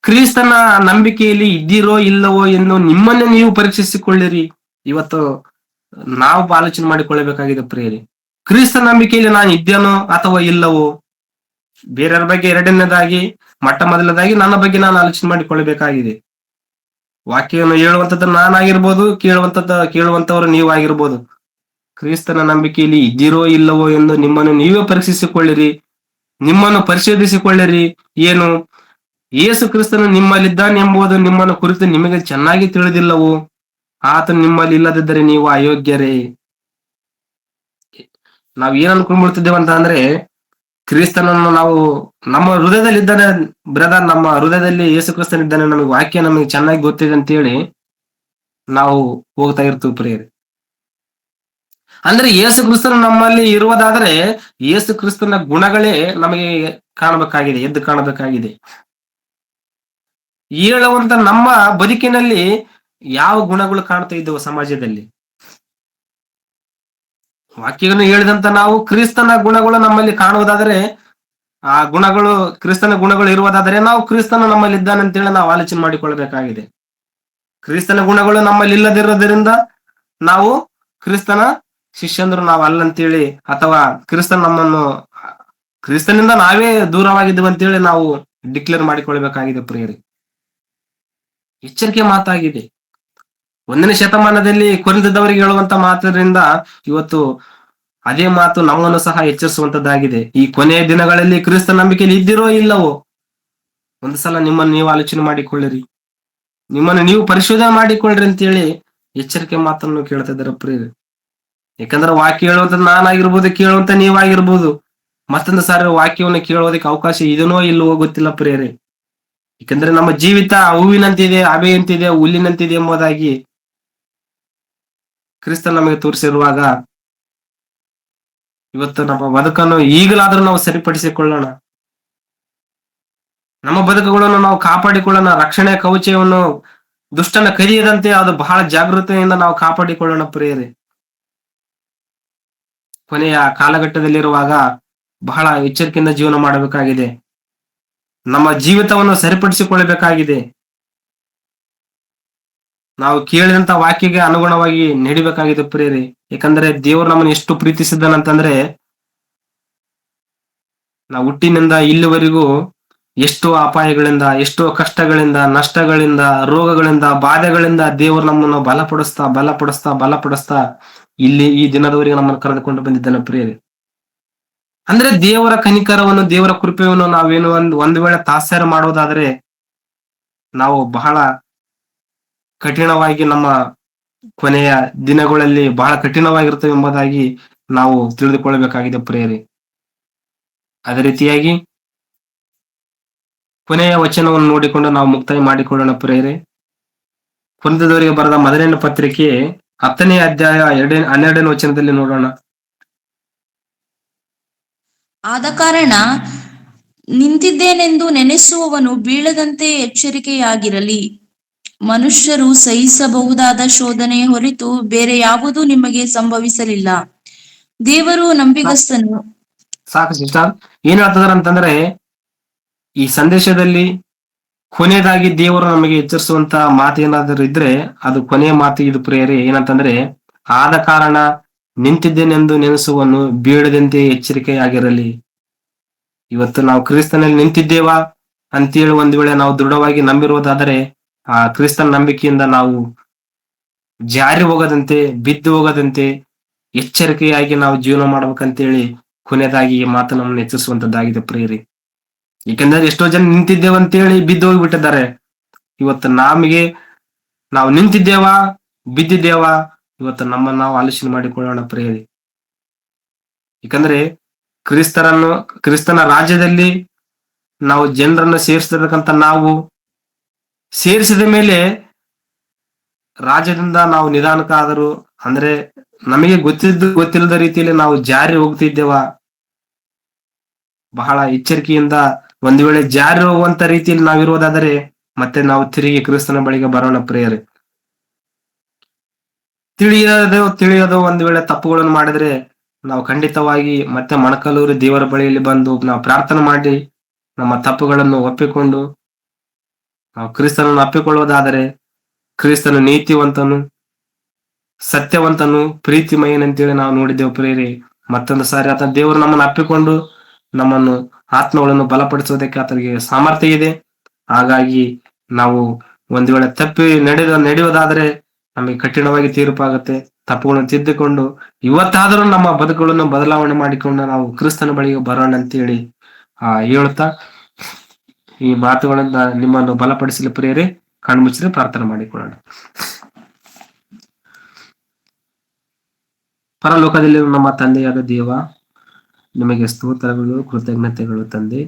ಕ್ರಿಸ್ತನ ನಂಬಿಕೆಯಲ್ಲಿ ಇದ್ದೀರೋ ಇಲ್ಲವೋ ಎಂದು ನಿಮ್ಮನ್ನೇ ನೀವು ಪರೀಕ್ಷಿಸಿಕೊಳ್ಳಿರಿ. ಇವತ್ತು ನಾವು ಆಲೋಚನೆ ಮಾಡಿಕೊಳ್ಳಬೇಕಾಗಿದೆ ಪ್ರಿಯರೇ. ಕ್ರಿಸ್ತ ನಂಬಿಕೆಯಲ್ಲಿ ನಾನು ಇದ್ದೇನೋ ಅಥವಾ ಇಲ್ಲವೋ? ಬೇರೆಯವ್ರ ಬಗ್ಗೆ ಎರಡನೇದಾಗಿ ಮೊದಲನೇದಾಗಿ ನನ್ನ ಬಗ್ಗೆ ನಾನು ಆಲೋಚನೆ ಮಾಡಿಕೊಳ್ಳಬೇಕಾಗಿದೆ. ವಾಕ್ಯವನ್ನು ಹೇಳುವಂಥದ್ದು ನಾನಾಗಿರ್ಬೋದು, ಕೇಳುವಂತವ್ರು ನೀವಾಗಿರ್ಬೋದು. ಕ್ರಿಸ್ತನ ನಂಬಿಕೆಯಲ್ಲಿ ಇದ್ದೀರೋ ಇಲ್ಲವೋ ಎಂದು ನಿಮ್ಮನ್ನು ನೀವೇ ಪರೀಕ್ಷಿಸಿಕೊಳ್ಳಿರಿ, ನಿಮ್ಮನ್ನು ಪರಿಶೋಧಿಸಿಕೊಳ್ಳಿರಿ. ಏನು? ಯೇಸು ಕ್ರಿಸ್ತನು ನಿಮ್ಮಲ್ಲಿದ್ದಾನೆ ಎಂಬುದು ನಿಮ್ಮನ್ನು ಕುರಿತು ನಿಮಗೆ ಚೆನ್ನಾಗಿ ತಿಳಿದಿಲ್ಲವೋ? ಆತನು ನಿಮ್ಮಲ್ಲಿ ಇಲ್ಲದಿದ್ದರೆ ನೀವು ಅಯೋಗ್ಯರೇ. ನಾವ್ ಏನ್ ಅನ್ಕೊಂಡ್ಬಿಡ್ತಿದ್ದೇವೆ ಅಂತ ಅಂದ್ರೆ, ಕ್ರಿಸ್ತನನ್ನು ನಾವು ನಮ್ಮ ಹೃದಯದಲ್ಲಿ ಇದ್ದಾನೆ ಬ್ರದರ್, ನಮ್ಮ ಹೃದಯದಲ್ಲಿ ಯೇಸು ಕ್ರಿಸ್ತನಿದ್ದಾನೆ, ನಮಗೆ ವಾಕ್ಯ ನಮಗೆ ಚೆನ್ನಾಗಿ ಗೊತ್ತಿದೆ ಅಂತೇಳಿ ನಾವು ಹೋಗ್ತಾ ಇರ್ತೀವಿ ಪ್ರಿಯರೇ. ಅಂದ್ರೆ ಯೇಸು ಕ್ರಿಸ್ತನು ನಮ್ಮಲ್ಲಿ ಇರುವುದಾದ್ರೆ ಯೇಸು ಕ್ರಿಸ್ತನ ಗುಣಗಳೇ ನಮಗೆ ಕಾಣಬೇಕಾಗಿದೆ, ಎದ್ದು ಕಾಣಬೇಕಾಗಿದೆ. ಹೇಳುವಂತ ನಮ್ಮ ಬದುಕಿನಲ್ಲಿ ಯಾವ ಗುಣಗಳು ಕಾಣ್ತಾ ಇದ್ದವು ಸಮಾಜದಲ್ಲಿ? ವಾಕ್ಯವನ್ನು ಹೇಳಿದಂತ ನಾವು ಕ್ರಿಸ್ತನ ಗುಣಗಳು ನಮ್ಮಲ್ಲಿ ಕಾಣುವುದಾದರೆ, ಆ ಗುಣಗಳು ಕ್ರಿಸ್ತನ ಗುಣಗಳು ಇರುವುದಾದರೆ ನಾವು ಕ್ರಿಸ್ತನ ನಮ್ಮಲ್ಲಿ ಇದ್ದಾನೆ ಅಂತೇಳಿ ನಾವು ಆಲೋಚನೆ ಮಾಡಿಕೊಳ್ಳಬೇಕಾಗಿದೆ. ಕ್ರಿಸ್ತನ ಗುಣಗಳು ನಮ್ಮಲ್ಲಿ ಇಲ್ಲದಿರೋದ್ರಿಂದ ನಾವು ಕ್ರಿಸ್ತನ ಶಿಷ್ಯಂದ್ರು ನಾವು ಅಲ್ಲಂತೇಳಿ, ಅಥವಾ ಕ್ರಿಸ್ತನಿಂದ ನಾವೇ ದೂರವಾಗಿದ್ದೇವೆ ಅಂತೇಳಿ ನಾವು ಡಿಕ್ಲೇರ್ ಮಾಡಿಕೊಳ್ಬೇಕಾಗಿದೆ ಪ್ರಿಯರೇ. ಎಚ್ಚರಿಕೆ ಮಾತಾಗಿದೆ. 1ನೇ ಶತಮಾನದಲ್ಲಿ ಕೊರಿಂಥದವರಿಗೆ ಹೇಳುವಂತ ಮಾತಿನಿಂದ ಇವತ್ತು ಅದೇ ಮಾತು ನಮ್ಮನ್ನು ಸಹ ಎಚ್ಚರಿಸುವಂತದ್ದಾಗಿದೆ. ಈ ಕೊನೆಯ ದಿನಗಳಲ್ಲಿ ಕ್ರಿಸ್ತ ನಂಬಿಕೆಯಲ್ಲಿ ಇದ್ದಿರೋ ಇಲ್ಲವೋ ಒಂದು ಸಲ ನಿಮ್ಮನ್ನು ನೀವು ಆಲೋಚನೆ ಮಾಡಿಕೊಳ್ಳಿರಿ, ನಿಮ್ಮನ್ನು ನೀವು ಪರಿಶೋಧನೆ ಮಾಡಿಕೊಳ್ಳ್ರಿ ಅಂತೇಳಿ ಎಚ್ಚರಿಕೆ ಮಾತನ್ನು ಕೇಳ್ತಾ ಇದ್ದಾರೆ ಪ್ರಿಯರೇ. ಯಾಕಂದ್ರೆ ವಾಕ್ಯ ಹೇಳುವಂತ ನಾನಾಗಿರ್ಬೋದು, ಕೇಳುವಂತ ನೀವಾಗಿರ್ಬೋದು, ಮತ್ತೊಂದು ಸಾರಿ ವಾಕ್ಯವನ್ನು ಕೇಳೋದಕ್ಕೆ ಅವಕಾಶ ಇದನೋ ಇಲ್ಲವೋ ಗೊತ್ತಿಲ್ಲ ಪ್ರಿಯರೇ. ಯಾಕಂದ್ರೆ ನಮ್ಮ ಜೀವಿತ ಹೂವಿನಂತಿದೆ, ಹಬೆಯಂತಿದೆ, ಹುಲ್ಲಿನಂತಿದೆ ಎಂಬುದಾಗಿ ಕ್ರಿಸ್ತ ನಮಗೆ ತೋರಿಸಿರುವಾಗ ಇವತ್ತು ನಮ್ಮ ಬದುಕನ್ನು ಈಗಲಾದ್ರೂ ನಾವು ಸರಿಪಡಿಸಿಕೊಳ್ಳೋಣ. ನಮ್ಮ ಬದುಕುಗಳನ್ನು ನಾವು ಕಾಪಾಡಿಕೊಳ್ಳೋಣ. ರಕ್ಷಣೆ ಕವಚವನ್ನು ದುಷ್ಟನ ಕದಿಯದಂತೆ ಅದು ಬಹಳ ಜಾಗೃತೆಯಿಂದ ನಾವು ಕಾಪಾಡಿಕೊಳ್ಳೋಣ ಪ್ರಿಯರೇ. ಕೊನೆಯ ಕಾಲಘಟ್ಟದಲ್ಲಿರುವಾಗ ಬಹಳ ಎಚ್ಚರಿಕೆಯಿಂದ ಜೀವನ ಮಾಡಬೇಕಾಗಿದೆ. ನಮ್ಮ ಜೀವಿತವನ್ನು ಸರಿಪಡಿಸಿಕೊಳ್ಳಬೇಕಾಗಿದೆ. ನಾವು ಕೇಳಿದಂತ ವಾಕ್ಯಗೆ ಅನುಗುಣವಾಗಿ ನಡಿಬೇಕಾಗಿದೆ ಪ್ರಿಯರೇ. ಯಾಕಂದ್ರೆ ದೇವರು ನಮ್ಮನ್ನು ಎಷ್ಟು ಪ್ರೀತಿಸಿದ್ದಾನಂತಂದ್ರೆ, ನಾವು ಹುಟ್ಟಿನಿಂದ ಇಲ್ಲಿವರೆಗೂ ಎಷ್ಟೋ ಅಪಾಯಗಳಿಂದ, ಎಷ್ಟೋ ಕಷ್ಟಗಳಿಂದ, ನಷ್ಟಗಳಿಂದ, ರೋಗಗಳಿಂದ, ಬಾಧೆಗಳಿಂದ ದೇವರು ನಮ್ಮನ್ನು ಬಲಪಡಿಸ್ತಾ ಇಲ್ಲಿ ಈ ದಿನದವರೆಗೆ ನಮ್ಮನ್ನು ಕರೆದುಕೊಂಡು ಬಂದಿದ್ದಾನೆ ಪ್ರಿಯರೇ. ಅಂದ್ರೆ ದೇವರ ಕನಿಕರವನ್ನು, ದೇವರ ಕೃಪೆಯನ್ನು ನಾವೇನು ಒಂದು ವೇಳೆ ತಾತ್ಸಾರ ಮಾಡೋದಾದ್ರೆ ನಾವು ಬಹಳ ಕಠಿಣವಾಗಿ ನಮ್ಮ ಕೊನೆಯ ದಿನಗಳಲ್ಲಿ ಬಹಳ ಕಠಿಣವಾಗಿರ್ತವೆ ಎಂಬುದಾಗಿ ನಾವು ತಿಳಿದುಕೊಳ್ಳಬೇಕಾಗಿದೆ ಪ್ರಿಯರೇ. ಅದೇ ರೀತಿಯಾಗಿ ಕೊನೆಯ ವಚನವನ್ನು ನೋಡಿಕೊಂಡು ನಾವು ಮುಕ್ತಾಯ ಮಾಡಿಕೊಳ್ಳೋಣ ಪ್ರಿಯರೇ. ಕೊರಿಂಥದವರಿಗೆ ಬರೆದ ಮೊದಲನೇ ಪತ್ರಿಕೆ 10ನೇ ಅಧ್ಯಾಯ 12ನೇ ವಚನದಲ್ಲಿ ನೋಡೋಣ. ಆದ ಕಾರಣ ನಿಂತಿದ್ದೇನೆಂದು ನೆನೆಸುವವನು ಬೀಳದಂತೆ ಎಚ್ಚರಿಕೆಯಾಗಿರಲಿ. ಮನುಷ್ಯರು ಸಹಿಸಬಹುದಾದ ಶೋಧನೆಯ ಹೊರತು ಬೇರೆ ಯಾವುದೂ ನಿಮಗೆ ಸಂಭವಿಸಲಿಲ್ಲ. ದೇವರು ನಂಬಿಗಸ್ತನು. ಸಾಕು ಸಿಸ್ಟರ್. ಏನ್ ಹೇಳ್ತದಾರ ಅಂತಂದ್ರೆ, ಈ ಸಂದೇಶದಲ್ಲಿ ಕೊನೆಯದಾಗಿ ದೇವರು ನಮಗೆ ಎಚ್ಚರಿಸುವಂತ ಮಾತು ಏನಾದರೂ ಇದ್ರೆ ಅದು ಕೊನೆಯ ಮಾತು ಇದು ಪ್ರಿಯರೇ. ಏನಂತಂದ್ರೆ, ಆದ ಕಾರಣ ನಿಂತಿದ್ದೇನೆಂದು ನೆನೆಸುವನು ಬೀಳದಂತೆ ಎಚ್ಚರಿಕೆಯಾಗಿರಲಿ. ಇವತ್ತು ನಾವು ಕ್ರಿಸ್ತನಲ್ಲಿ ನಿಂತಿದ್ದೇವಾ ಅಂತೇಳಿ ಒಂದು ವೇಳೆ ನಾವು ದೃಢವಾಗಿ ನಂಬಿರುವುದಾದರೆ ಆ ಕ್ರಿಸ್ತನ ನಂಬಿಕೆಯಿಂದ ನಾವು ಜಾರಿ ಹೋಗದಂತೆ, ಬಿದ್ದು ಹೋಗದಂತೆ ಎಚ್ಚರಿಕೆಯಾಗಿ ನಾವು ಜೀವನ ಮಾಡ್ಬೇಕಂತೇಳಿ ಕೊನೆಯದಾಗಿ ಈ ಮಾತು ನಮ್ಮನ್ನು ಎಚ್ಚರಿಸುವಂತದ್ದಾಗಿದೆ ಪ್ರಿಯರೇ. ಏಕೆಂದರೆ ಎಷ್ಟೋ ಜನ ನಿಂತಿದ್ದೇವಂತೇಳಿ ಬಿದ್ದು ಹೋಗಿಬಿಟ್ಟಿದ್ದಾರೆ. ಇವತ್ತು ನಾವು ನಿಂತಿದ್ದೇವಾ, ಬಿದ್ದಿದ್ದೇವಾ, ಇವತ್ತು ನಮ್ಮನ್ನು ನಾವು ಆಲೋಚನೆ ಮಾಡಿಕೊಳ್ಳೋಣ ಪ್ರಿಯರೇ. ಯಾಕಂದ್ರೆ ಕ್ರಿಸ್ತನ ರಾಜ್ಯದಲ್ಲಿ ನಾವು ಜನರನ್ನು ಸೇರಿಸಿರ್ತಕ್ಕಂಥ ನಾವು ಸೇರಿಸಿದ ಮೇಲೆ ರಾಜ್ಯದಿಂದ ನಾವು ನಿಧಾನಕ್ಕಾದರೂ, ಅಂದ್ರೆ ನಮಗೆ ಗೊತ್ತಿಲ್ಲದ ರೀತಿಯಲ್ಲಿ ನಾವು ಜಾರಿ ಹೋಗ್ತಿದ್ದೇವಾ, ಬಹಳ ಎಚ್ಚರಿಕೆಯಿಂದ ಒಂದು ವೇಳೆ ಜಾರಿ ಹೋಗುವಂತ ರೀತಿಯಲ್ಲಿ ನಾವಿರುವುದಾದರೆ ಮತ್ತೆ ನಾವು ತಿರುಗಿ ಕ್ರಿಸ್ತನ ಬಳಿಗೆ ಬರೋಣ ಪ್ರಿಯರೇ. ತಿಳಿಯದು ಒಂದು ವೇಳೆ ತಪ್ಪುಗಳನ್ನು ಮಾಡಿದ್ರೆ ನಾವು ಖಂಡಿತವಾಗಿ ಮತ್ತೆ ಮೊಣಕಾಲೂರಿ ದೇವರ ಬಳಿಯಲ್ಲಿ ಬಂದು ನಾವು ಪ್ರಾರ್ಥನೆ ಮಾಡಿ ನಮ್ಮ ತಪ್ಪುಗಳನ್ನು ಒಪ್ಪಿಕೊಂಡು ನಾವು ಕ್ರಿಸ್ತನನ್ನು ಅಪ್ಪಿಕೊಳ್ಳುವುದಾದರೆ ಕ್ರಿಸ್ತನು ನೀತಿವಂತನು, ಸತ್ಯವಂತನು, ಪ್ರೀತಿಮಯನಂತೇಳಿ ನಾವು ನೋಡಿದ್ದೇವೆ ಪ್ರಿಯರೇ. ಮತ್ತೊಂದು ಸಾರಿ ಆತ ದೇವರು ನಮ್ಮನ್ನು ಅಪ್ಪಿಕೊಂಡು ನಮ್ಮನ್ನು ಆತ್ಮಗಳನ್ನು ಬಲಪಡಿಸುವುದಕ್ಕೆ ಆತನಿಗೆ ಸಾಮರ್ಥ್ಯ ಇದೆ. ಹಾಗಾಗಿ ನಾವು ಒಂದು ವೇಳೆ ತಪ್ಪಿ ನಡೆಯುವುದಾದರೆ ನಮಗೆ ಕಠಿಣವಾಗಿ ತೀರ್ಪಾಗುತ್ತೆ. ತಪ್ಪುಗಳನ್ನು ತಿದ್ದಿಕೊಂಡು ಇವತ್ತಾದರೂ ನಮ್ಮ ಬದುಕುಗಳನ್ನು ಬದಲಾವಣೆ ಮಾಡಿಕೊಂಡು ನಾವು ಕ್ರಿಸ್ತನ ಬಳಿಗೆ ಬರೋಣ ಅಂತೇಳಿ ಹೇಳುತ್ತಾ ಈ ಮಾತುಗಳಿಂದ ನಿಮ್ಮನ್ನು ಬಲಪಡಿಸಲಿ ಪ್ರಿಯರೇ. ಕಣ್ಮುಚ್ಚಿದ್ರೆ ಪ್ರಾರ್ಥನೆ ಮಾಡಿಕೊಳ್ಳೋಣ. ಪರಲೋಕದಲ್ಲಿ ನಮ್ಮ ತಂದೆಯಾದ ದೇವ, ನಿಮಗೆ ಸ್ತೋತ್ರಗಳು, ಕೃತಜ್ಞತೆಗಳು ತಂದೆ.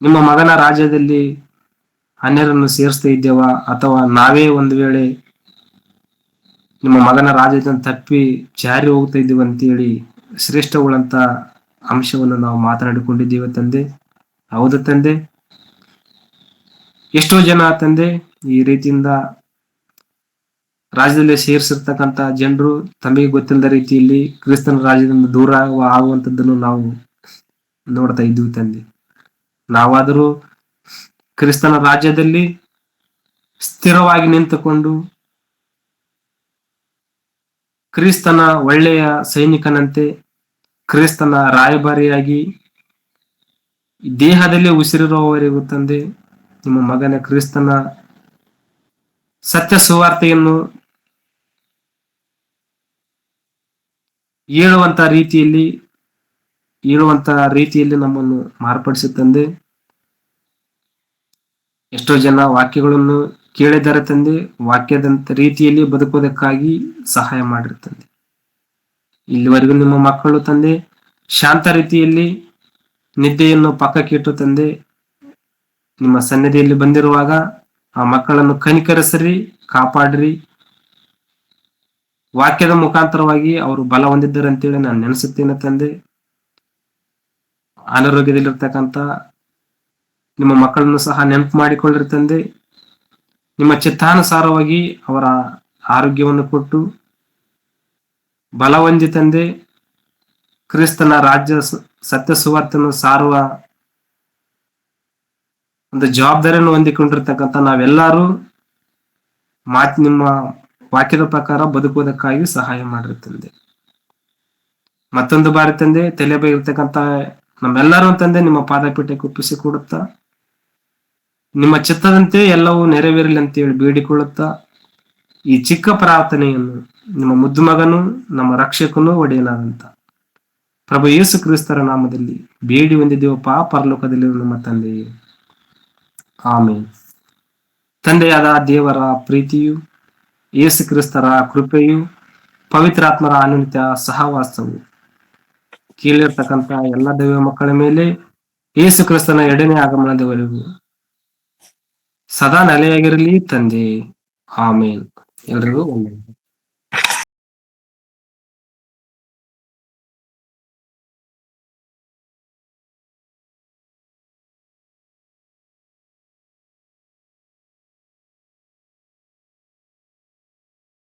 ನಿಮ್ಮ ಮಗನ ರಾಜ್ಯದಲ್ಲಿ ಅನ್ಯರನ್ನು ಸೇರಿಸ್ತಾ ಇದ್ದೇವಾ ಅಥವಾ ನಾವೇ ಒಂದು ವೇಳೆ ನಿಮ್ಮ ಮಗನ ರಾಜ್ಯದಿಂದ ತಪ್ಪಿ ಜಾರಿ ಹೋಗ್ತಾ ಇದ್ದೀವಿ ಅಂತೇಳಿ ಶ್ರೇಷ್ಠಗಳಂತ ಅಂಶವನ್ನು ನಾವು ಮಾತನಾಡಿಕೊಂಡಿದ್ದೇವೆ ತಂದೆ. ಹೌದು ತಂದೆ, ಎಷ್ಟೋ ಜನ ತಂದೆ ಈ ರೀತಿಯಿಂದ ರಾಜ್ಯದಲ್ಲಿ ಸೇರಿಸಿರ್ತಕ್ಕಂಥ ಜನರು ತಮಗೆ ಗೊತ್ತಿಲ್ಲದ ರೀತಿಯಲ್ಲಿ ಕ್ರಿಸ್ತನ ರಾಜ್ಯದಿಂದ ದೂರ ಆಗುವಂತದ್ದನ್ನು ನಾವು ನೋಡ್ತಾ ಇದ್ದೀವಿ ತಂದೆ. ನಾವಾದರೂ ಕ್ರಿಸ್ತನ ರಾಜ್ಯದಲ್ಲಿ ಸ್ಥಿರವಾಗಿ ನಿಂತುಕೊಂಡು ಕ್ರಿಸ್ತನ ಒಳ್ಳೆಯ ಸೈನಿಕನಂತೆ, ಕ್ರಿಸ್ತನ ರಾಯಭಾರಿಯಾಗಿ ದೇಹದಲ್ಲಿ ಉಸಿರಿರುವವರೆಗೂ ತಂದೆ ನಿಮ್ಮ ಮಗನ ಕ್ರಿಸ್ತನ ಸತ್ಯ ಸುವಾರ್ತೆಯನ್ನು ಹೇಳುವಂತ ರೀತಿಯಲ್ಲಿ ನಮ್ಮನ್ನು ಮಾರ್ಪಡಿಸಿ ತಂದೆ. ಎಷ್ಟೋ ಜನ ವಾಕ್ಯಗಳನ್ನು ಕೇಳಿದ್ದಾರೆ ತಂದೆ, ವಾಕ್ಯದಂತ ರೀತಿಯಲ್ಲಿ ಬದುಕೋದಕ್ಕಾಗಿ ಸಹಾಯ ಮಾಡಿರ್ತಂದೆ. ಇಲ್ಲಿವರೆಗೂ ನಿಮ್ಮ ಮಕ್ಕಳು ತಂದೆ ಶಾಂತ ರೀತಿಯಲ್ಲಿ ನಿದ್ದೆಯನ್ನು ಪಕ್ಕಕ್ಕಿಟ್ಟು ತಂದೆ ನಿಮ್ಮ ಸನ್ನಿಧಿಯಲ್ಲಿ ಬಂದಿರುವಾಗ ಆ ಮಕ್ಕಳನ್ನು ಕನಿಕರಿಸಿರಿ, ಕಾಪಾಡ್ರಿ. ವಾಕ್ಯದ ಮುಖಾಂತರವಾಗಿ ಅವರು ಬಲ ಹೊಂದಿದ್ದಾರೆ ಅಂತೇಳಿ ನಾನು ನೆನೆಸುತ್ತೇನೆ ತಂದೆ. ಅನಾರೋಗ್ಯದಲ್ಲಿರ್ತಕ್ಕಂಥ ನಿಮ್ಮ ಮಕ್ಕಳನ್ನು ಸಹ ನೆನಪು ಮಾಡಿಕೊಳ್ಳ್ರಿ ತಂದೆ. ನಿಮ್ಮ ಚಿತ್ತಾನುಸಾರವಾಗಿ ಅವರ ಆರೋಗ್ಯವನ್ನು ಕೊಟ್ಟು ಬಲ ಹೊಂದಿ ತಂದೆ ಕ್ರಿಸ್ತನ ರಾಜ್ಯ ಸತ್ಯ ಸುವಾರ್ತೆಯನ್ನು ಸಾರುವ ಒಂದು ಜವಾಬ್ದಾರಿಯನ್ನು ಹೊಂದಿಕೊಂಡಿರ್ತಕ್ಕಂಥ ನಾವೆಲ್ಲರೂ ನಿಮ್ಮ ವಾಕ್ಯದ ಪ್ರಕಾರ ಬದುಕುವುದಕ್ಕಾಗಿ ಸಹಾಯ ಮಾಡಿರ್ತಂದೆ. ಮತ್ತೊಂದು ಬಾರಿ ತಂದೆ ತಲೆ ಬೈರ್ತಕ್ಕಂಥ ನಮ್ಮೆಲ್ಲರೂ ತಂದೆ ನಿಮ್ಮ ಪಾದಪೀಠಕ್ಕೆ ಒಪ್ಪಿಸಿಕೊಡುತ್ತಾ ನಿಮ್ಮ ಚಿತ್ತದಂತೆ ಎಲ್ಲವೂ ನೆರವೇರಲಿ ಅಂತೇಳಿ ಬೇಡಿಕೊಳ್ಳುತ್ತಾ ಈ ಚಿಕ್ಕ ಪ್ರಾರ್ಥನೆಯನ್ನು ನಿಮ್ಮ ಮುದ್ದು ಮಗನು ನಮ್ಮ ರಕ್ಷಕನು ಒಡೆಯನಾದಂತ ಪ್ರಭು ಯೇಸು ಕ್ರಿಸ್ತರ ನಾಮದಲ್ಲಿ ಬೇಡಿ ಹೊಂದಿದ್ದೇವಪ್ಪ ಪರಲೋಕದಲ್ಲಿ ನಮ್ಮ ತಂದೆಯೇ, ಆಮೇನ್. ತಂದೆಯಾದ ದೇವರ ಪ್ರೀತಿಯು, ಯೇಸು ಕ್ರಿಸ್ತರ ಕೃಪೆಯು, ಪವಿತ್ರಾತ್ಮರ ಅನುನಿತ್ಯ ಸಹವಾಸವು ಕೇಳಿರ್ತಕ್ಕಂಥ ಎಲ್ಲ ದೈವ ಮಕ್ಕಳ ಮೇಲೆ ಯೇಸು ಕ್ರಿಸ್ತನ ಎರಡನೇ ಆಗಮನದವರೆಗೂ ಸದಾ ನೆಲೆಯಾಗಿರಲಿ ತಂದೆ. ಆಮೇನ್. ಎಲ್ರಿಗೂ ಒಳ್ಳೆಯದು.